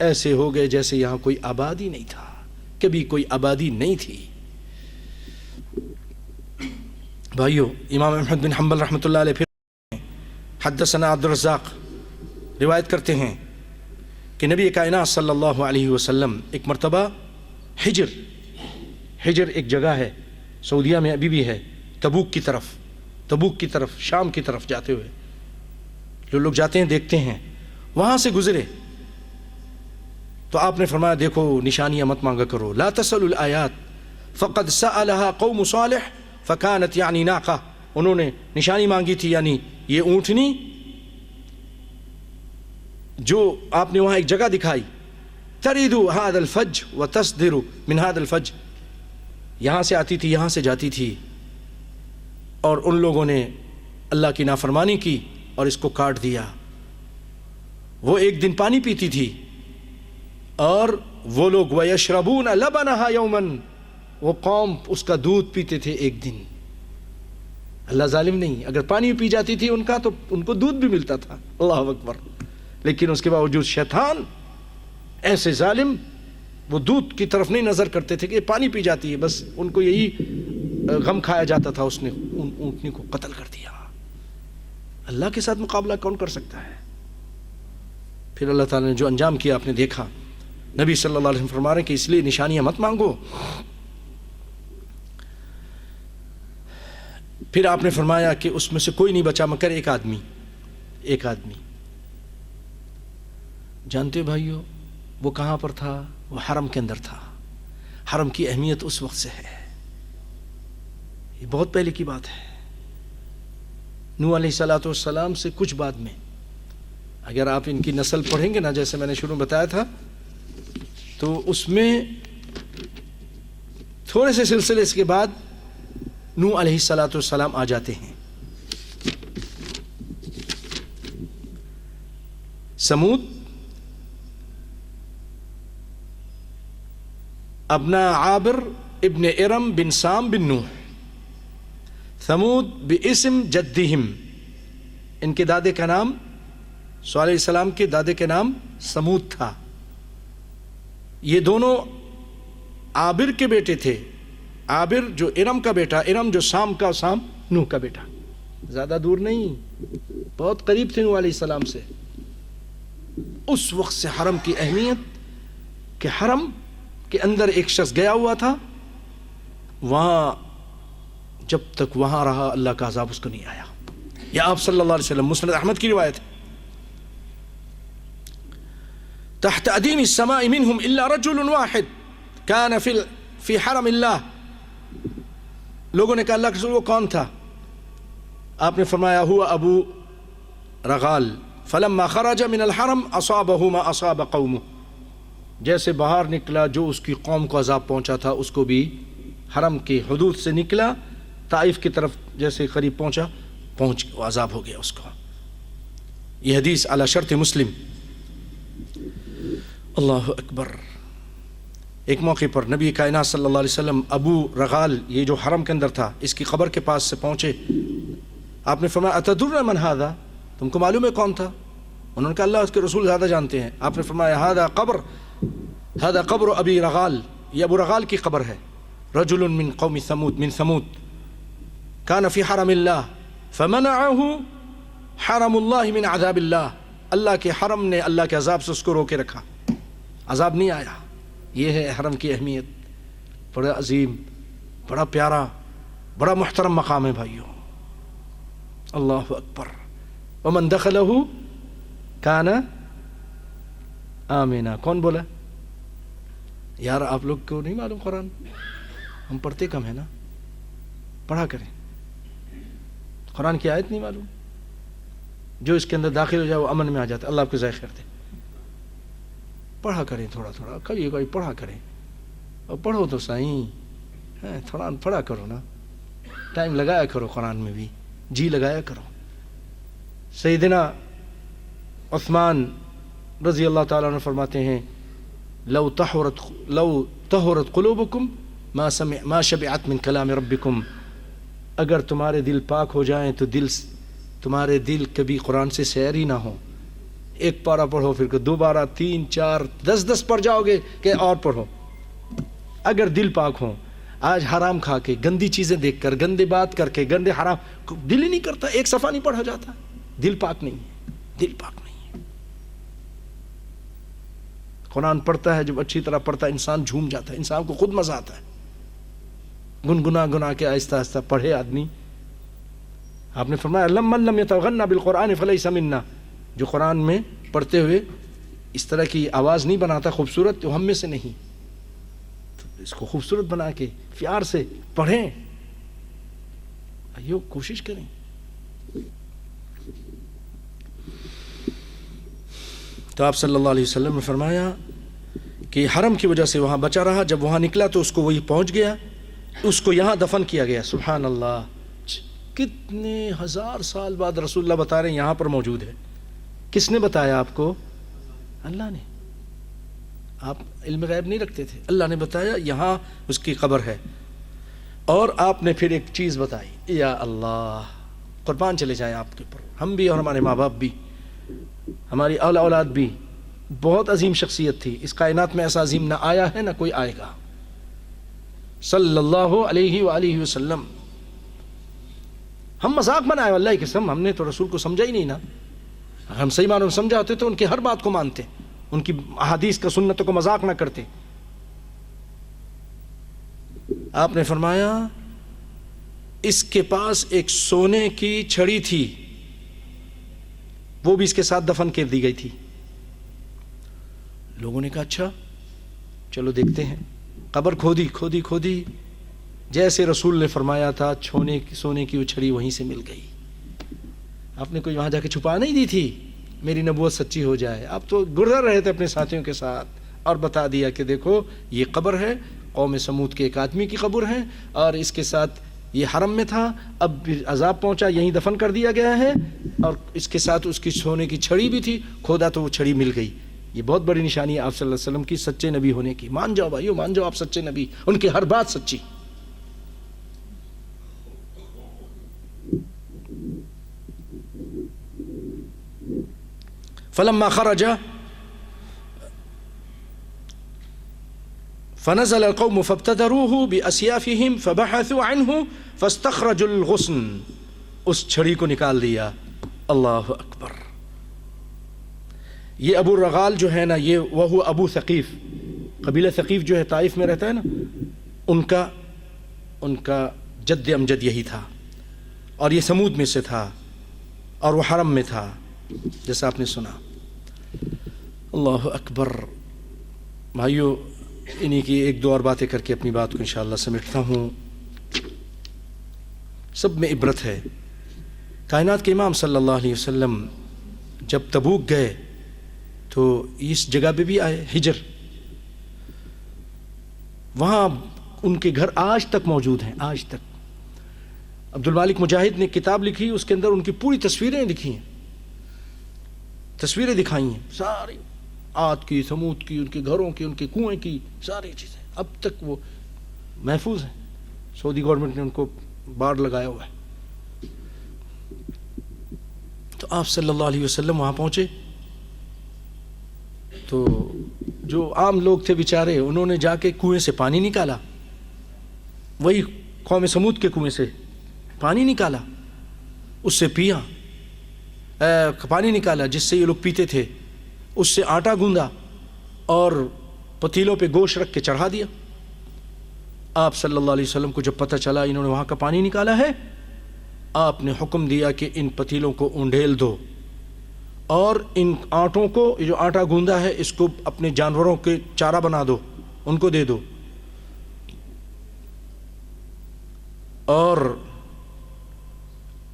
Speaker 1: ایسے ہو گئے جیسے یہاں کوئی آبادی نہیں تھا، کبھی کوئی آبادی نہیں تھی. بھائیو، امام احمد بن حنبل رحمۃ اللہ علیہ پھر حدثنا عبد الرزاق روایت کرتے ہیں کہ نبی کائنات صلی اللہ علیہ وسلم ایک مرتبہ حجر ایک جگہ ہے سعودیہ میں ابھی بھی ہے، تبوک کی طرف شام کی طرف جاتے ہوئے جو لوگ جاتے ہیں دیکھتے ہیں، وہاں سے گزرے تو آپ نے فرمایا دیکھو نشانیاں مت مانگا کرو. لا تسألوا الآیات فقد سألها قوم صالح فكانت یعنی ناقہ. انہوں نے نشانی مانگی تھی، یعنی یہ اونٹنی جو آپ نے وہاں ایک جگہ دکھائی، ترید هذا الفج وتصدر من هذا الفج، یہاں سے آتی تھی، یہاں سے جاتی تھی، اور ان لوگوں نے اللہ کی نافرمانی کی اور اس کو کاٹ دیا. وہ ایک دن پانی پیتی تھی اور وہ لوگ وَيَشْرَبُونَ لَبَنَهَا يَوْمًا، وہ قوم اس کا دودھ پیتے تھے ایک دن. اللہ ظالم نہیں، اگر پانی پی جاتی تھی ان کا تو ان کو دودھ بھی ملتا تھا. اللہ اکبر. لیکن اس کے باوجود شیطان ایسے ظالم، وہ دودھ کی طرف نہیں نظر کرتے تھے کہ پانی پی جاتی ہے، بس ان کو یہی غم کھایا جاتا تھا. اس نے ان اونٹنی کو قتل کر دیا. اللہ کے ساتھ مقابلہ کون کر سکتا ہے؟ پھر اللہ تعالیٰ نے جو انجام کیا آپ نے دیکھا. نبی صلی اللہ علیہ وسلم فرما رہے ہیں کہ اس لیے نشانیاں مت مانگو. پھر آپ نے فرمایا کہ اس میں سے کوئی نہیں بچا مگر ایک آدمی. جانتے ہو بھائیو وہ کہاں پر تھا؟ وہ حرم کے اندر تھا. حرم کی اہمیت اس وقت سے ہے، یہ بہت پہلے کی بات ہے. نوح علیہ السلام سے کچھ بعد میں، اگر آپ ان کی نسل پڑھیں گے نا، جیسے میں نے شروع میں بتایا تھا، تو اس میں تھوڑے سے سلسلے اس کے بعد نوح علیہ السلام آ جاتے ہیں. سمود ابنا عابر ابن ارم بن سام بن نوح، ثمود باسم جدہم، ان کے دادے کا نام، صالح علیہ السلام کے دادے کے نام سمود تھا. یہ دونوں عابر کے بیٹے تھے. عابر جو ارم کا بیٹا، ارم جو سام کا، سام نوح کا بیٹا. زیادہ دور نہیں، بہت قریب تھے نوح علیہ السلام سے. اس وقت سے حرم کی اہمیت کہ حرم کے اندر ایک شخص گیا ہوا تھا، وہاں جب تک وہاں رہا اللہ کا عذاب اس کو نہیں آیا. یا آپ صلی اللہ علیہ وسلم، مسند احمد کی روایت ہے، تحت ادیم السماء منهم الا رجل واحد كان في حرم اللہ. لوگوں نے کہا اللہ کے رسول وہ کون تھا؟ آپ نے فرمایا ہوا ابو رغال، فلما خرج من الحرم اصابه ما اصاب قومه. جیسے باہر نکلا جو اس کی قوم کو عذاب پہنچا تھا اس کو بھی حرم کے حدود سے نکلا طائف کی طرف جیسے قریب پہنچ عذاب ہو گیا اس کو. یہ حدیث علی شرط مسلم. اللہ اکبر. ایک موقع پر نبی کائنات صلی اللہ علیہ وسلم ابو رغال یہ جو حرم کے اندر تھا اس کی قبر کے پاس سے پہنچے. آپ نے فرمایا اتدرون من ھذا، تم کو معلوم ہے کون تھا؟ انہوں نے کہا اللہ اس کے رسول زیادہ جانتے ہیں. آپ نے فرمایا ھذا قبر ابی رغال، یہ ابو رغال کی قبر ہے. رجل من قوم ثمود كان في حرم الله فمنعه حرم الله من عذاب الله، اللہ کے حرم نے اللہ کے عذاب سے اس کو روکے رکھا، عذاب نہیں آیا. یہ ہے حرم کی اہمیت. بڑا عظیم، بڑا پیارا، بڑا محترم مقام ہے بھائیوں. اللہ اکبر. ومن دخله كان آمنا. کون بولا؟ یار آپ لوگ کو نہیں معلوم قرآن؟ ہم پڑھتے کم ہے نا، پڑھا کریں. قرآن کی آیت نہیں معلوم؟ جو اس کے اندر داخل ہو جائے وہ امن میں آ جاتا ہے. اللہ آپ کو ذائقہ کر دے. پڑھا کریں تھوڑا تھوڑا، کبھی کبھی پڑھا کریں. اور پڑھو تو صحیح، تھوڑا پڑھا کرو نا، ٹائم لگایا کرو قرآن میں بھی، جی لگایا کرو. سیدنا عثمان رضی اللہ تعالیٰ عنہ فرماتے ہیں لو طہرت قلوبکم ما شبعت من کلام ربکم. اگر تمہارے دل پاک ہو جائیں تو تمہارے دل کبھی قرآن سے سیر ہی نہ ہو. ایک پارہ پڑھو پھر 2 بارہ 3 4 10 پڑھ جاؤ گے کہ اور پڑھو. اگر دل پاک ہوں. آج حرام کھا کے، گندی چیزیں دیکھ کر، گندے بات کر کے، گندے حرام، دل ہی نہیں کرتا، ایک صفحہ نہیں پڑھا جاتا. دل پاک نہیں ہے، دل پاک نہیں ہے. قرآن پڑھتا ہے جب اچھی طرح پڑھتا ہے انسان جھوم جاتا ہے، انسان کو خود مزہ آتا ہے. گنگنا کے آہستہ آہستہ پڑھے آدمی. آپ نے فرمایا من لم یتغنى بالقرآن فلیس منا. جو قرآن میں پڑھتے ہوئے اس طرح کی آواز نہیں بناتا خوبصورت، تو ہم میں سے نہیں. تو اس کو خوبصورت بنا کے پیار سے پڑھیں. ایو کوشش کریں. تو آپ صلی اللہ علیہ وسلم نے فرمایا کہ حرم کی وجہ سے وہاں بچا رہا. جب وہاں نکلا تو اس کو وہی پہنچ گیا، اس کو یہاں دفن کیا گیا. سبحان اللہ. کتنے ہزار سال بعد رسول اللہ بتا رہے ہیں یہاں پر موجود ہے. کس نے بتایا آپ کو؟ اللہ نے. آپ علم غیب نہیں رکھتے تھے، اللہ نے بتایا یہاں اس کی قبر ہے. اور آپ نے پھر ایک چیز بتائی. یا اللہ، قربان چلے جائیں آپ کے اوپر، ہم بھی اور ہمارے ماں باپ بھی، ہماری اولاد بھی. بہت عظیم شخصیت تھی. اس کائنات میں ایسا عظیم نہ آیا ہے نہ کوئی آئے گا. صلی اللہ علیہ وآلہ وسلم. ہم مذاق بنائے اللہ کی قسم، ہم نے تو رسول کو سمجھا ہی نہیں نا. اگر ہم صحیح معنوں میں سمجھا ہوتے تو ان کی ہر بات کو مانتے، ان کی احادیث کا سنتوں کو مذاق نہ کرتے. آپ نے فرمایا اس کے پاس ایک سونے کی چھڑی تھی، وہ بھی اس کے ساتھ دفن کر دی گئی تھی. لوگوں نے کہا اچھا چلو دیکھتے ہیں. قبر کھودی جیسے رسول نے فرمایا تھا سونے کی وہ چھڑی وہیں سے مل گئی. آپ نے کوئی وہاں جا کے چھپا نہیں دی تھی میری نبوت سچی ہو جائے. آپ تو گزر رہے تھے اپنے ساتھیوں کے ساتھ اور بتا دیا کہ دیکھو یہ قبر ہے، قوم سمود کے ایک آدمی کی قبر ہے، اور اس کے ساتھ یہ حرم میں تھا، اب عذاب پہنچا یہیں دفن کر دیا گیا ہے، اور اس کے ساتھ اس کی سونے کی چھڑی بھی تھی، کھودا تو وہ چھڑی مل گئی. یہ بہت بڑی نشانی ہے آپ صلی اللہ علیہ وسلم کی سچے نبی ہونے کی. مان جاؤ بھائیو، مان جاؤ آپ سچے نبی، ان کی ہر بات سچی. فلما خرج فنزل القوم فابتدروه بأسيافهم فبحثوا عنه فاستخرجوا الغصن. اس چھڑی کو نکال دیا. اللہ اکبر. یہ ابو رغال جو ہے نا، یہ وہ ابو ثقیف، قبیلہ ثقیف جو ہے طائف میں رہتا ہے نا، ان کا جد امجد یہی تھا، اور یہ سمود میں سے تھا، اور وہ حرم میں تھا جیسا آپ نے سنا. اللہ اکبر. بھائیو، انہی کی ایک دو اور باتیں کر کے اپنی بات کو انشاءاللہ سمیٹتا ہوں. سب میں عبرت ہے. کائنات کے امام صلی اللہ علیہ وسلم جب تبوک گئے تو اس جگہ پہ بھی آئے، ہجر وہاں ان کے گھر آج تک موجود ہیں، آج تک۔ عبد المالک مجاہد نے کتاب لکھی، اس کے اندر ان کی پوری تصویریں لکھی ہیں، تصویریں دکھائی ہیں، ساری عاد کی، ثمود کی، ان کے گھروں کی، ان کے کنویں کی، ساری چیزیں اب تک وہ محفوظ ہیں۔ سعودی گورنمنٹ نے ان کو بارڈ لگایا ہوا ہے۔ تو آپ صلی اللہ علیہ وسلم وہاں پہنچے تو جو عام لوگ تھے بیچارے، انہوں نے جا کے کنویں سے پانی نکالا، وہی قوم سمود کے کنویں سے پانی نکالا، اس سے پیا، پانی نکالا جس سے یہ لوگ پیتے تھے، اس سے آٹا گوندا اور پتیلوں پہ گوشت رکھ کے چڑھا دیا۔ آپ صلی اللہ علیہ وسلم کو جب پتہ چلا انہوں نے وہاں کا پانی نکالا ہے، آپ نے حکم دیا کہ ان پتیلوں کو اونڈیل دو اور ان آٹوں کو، یہ جو آٹا گوندا ہے، اس کو اپنے جانوروں کے چارہ بنا دو، ان کو دے دو۔ اور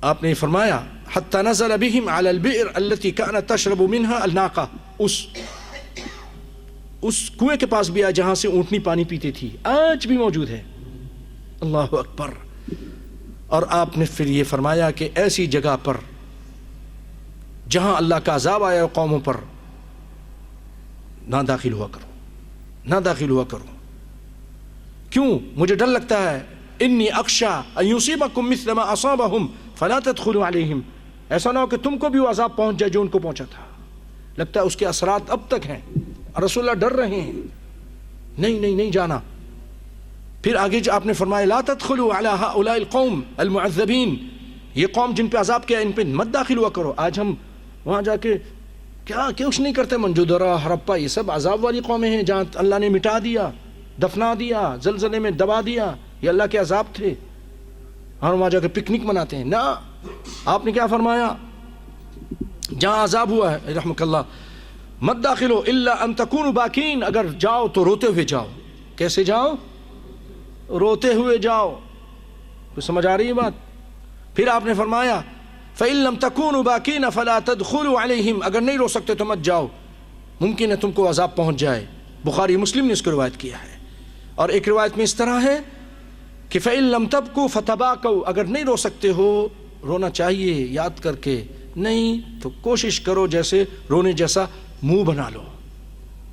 Speaker 1: آپ نے فرمایا حتی نزل بهم على البئر التي كانت تشرب منها الناقة، اس کنویں کے پاس بھی آیا جہاں سے اونٹنی پانی پیتی تھی، آج بھی موجود ہے۔ اللہ اکبر۔ اور آپ نے پھر یہ فرمایا کہ ایسی جگہ پر جہاں اللہ کا عذاب آیا قوموں پر نہ داخل ہوا کرو، نہ داخل ہوا کرو۔ کیوں؟ مجھے ڈر لگتا ہے، انی اخشی ان یصیبکم مثل ما اصابہم فلا تدخلوا علیہم، ایسا نہ ہو کہ تم کو بھی وہ عذاب پہنچ جائے جو ان کو پہنچا تھا۔ لگتا ہے اس کے اثرات اب تک ہیں، رسول اللہ ڈر رہے ہیں، نہیں جانا۔ پھر آگے جو آپ نے فرمایا لا تدخلوا علی ہؤلاء القوم المعذبین، یہ قوم جن پہ عذاب کیا ان پہ مت داخل ہوا کرو۔ آج ہم وہاں جا کے کیا کچھ نہیں کرتے، منجودرہ، ہرپا، یہ سب عذاب والی قومیں ہیں جہاں اللہ نے مٹا دیا، دفنا دیا، زلزلے میں دبا دیا، یہ اللہ کے عذاب تھے، اور وہاں جا کے پکنک مناتے ہیں۔ نہ، آپ نے کیا فرمایا؟ جہاں عذاب ہوا ہے رحمک اللہ مت داخل ہو، الا ان تکونوا باکین، اگر جاؤ تو روتے ہوئے جاؤ۔ کیسے جاؤ؟ روتے ہوئے جاؤ۔ کوئی سمجھ آ رہی ہے بات؟ پھر آپ نے فرمایا فَإِن لَمْ تَكُونُوا بَاكِينَ فَلَا تَدْخُلُوا عَلَيْهِمْ، اگر نہیں رو سکتے تو مت جاؤ، ممکن ہے تم کو عذاب پہنچ جائے۔ بخاری مسلم نے اس کو روایت کیا ہے۔ اور ایک روایت میں اس طرح ہے کہ فَإِن لَمْ تَبْكُوا فَتَبَاكَوْا، اگر نہیں رو سکتے ہو، رونا چاہیے یاد کر کے، نہیں تو کوشش کرو جیسے رونے جیسا منہ بنا لو،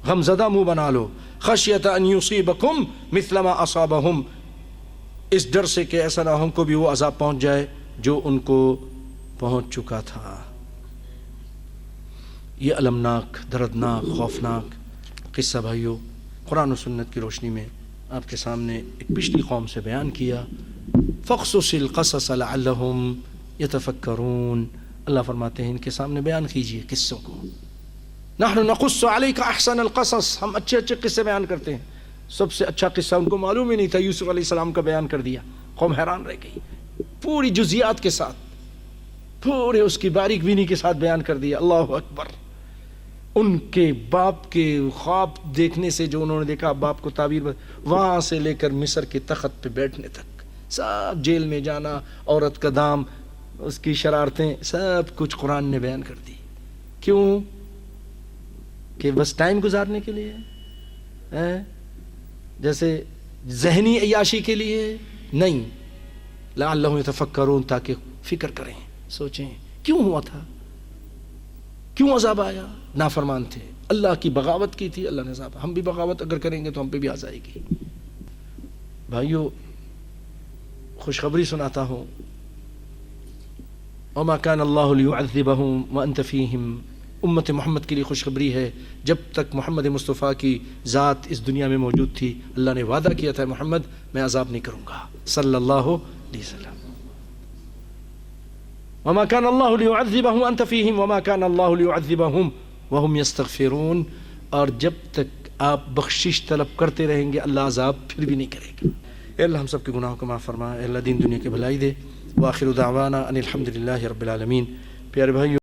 Speaker 1: غم زدہ منہ بنا لو، خشیۃ ان یصیبکم مثل ما اصابہم، اس ڈر سے کہ ایسا نہ ہم کو بھی وہ عذاب پہنچ جائے جو ان کو پہنچ چکا تھا۔ یہ المناک، دردناک، خوفناک قصہ بھائیو قرآن و سنت کی روشنی میں آپ کے سامنے ایک پچھلی قوم سے بیان کیا۔ فقصص القصص لعلہم یتفکرون، اللہ فرماتے ہیں ان کے سامنے بیان کیجئے قصوں کو۔ نحن نقص علیک احسن القصص، ہم اچھے اچھے قصے بیان کرتے ہیں۔ سب سے اچھا قصہ ان کو معلوم ہی نہیں تھا، یوسف علیہ السلام کا بیان کر دیا، قوم حیران رہ گئی، پوری جزیات کے ساتھ، پورے اس کی باریک بینی کے ساتھ بیان کر دیا۔ اللہ اکبر۔ ان کے باپ کے خواب دیکھنے سے جو انہوں نے دیکھا، باپ کو تعبیر، وہاں سے لے کر مصر کے تخت پہ بیٹھنے تک، سب جیل میں جانا، عورت کا دام، اس کی شرارتیں، سب کچھ قرآن نے بیان کر دی۔ کیوں؟ کہ بس ٹائم گزارنے کے لیے، جیسے ذہنی عیاشی کے لیے نہیں، لعلہم یتفکرون، تاکہ فکر کریں، سوچیں کیوں ہوا تھا، کیوں عذاب آیا۔ نافرمان تھے، اللہ کی بغاوت کی تھی، اللہ نے عذاب۔ ہم بھی بغاوت اگر کریں گے تو ہم پہ بھی آ جائے گی۔ بھائیو خوشخبری سناتا ہوں، وما كان الله ليعذبهم وانت فيهم، امت محمد کے لیے خوشخبری ہے، جب تک محمد مصطفیٰ کی ذات اس دنیا میں موجود تھی اللہ نے وعدہ کیا تھا محمد میں عذاب نہیں کروں گا صلی اللہ علیہ وسلم۔ وما كان الله ليعذبهم وانت فيهم وما كان الله ليعذبهم وهم يستغفرون، اور جب تک آپ بخشش طلب کرتے رہیں گے اللہ عذاب پھر بھی نہیں کرے گا۔ اے اللہ ہم سب کے گناہوں کو معاف فرما، اے اللہ دین دنیا کی بھلائی دے۔ وآخر دعوانا ان الحمد للہ رب العالمین۔ پیارے بھائیو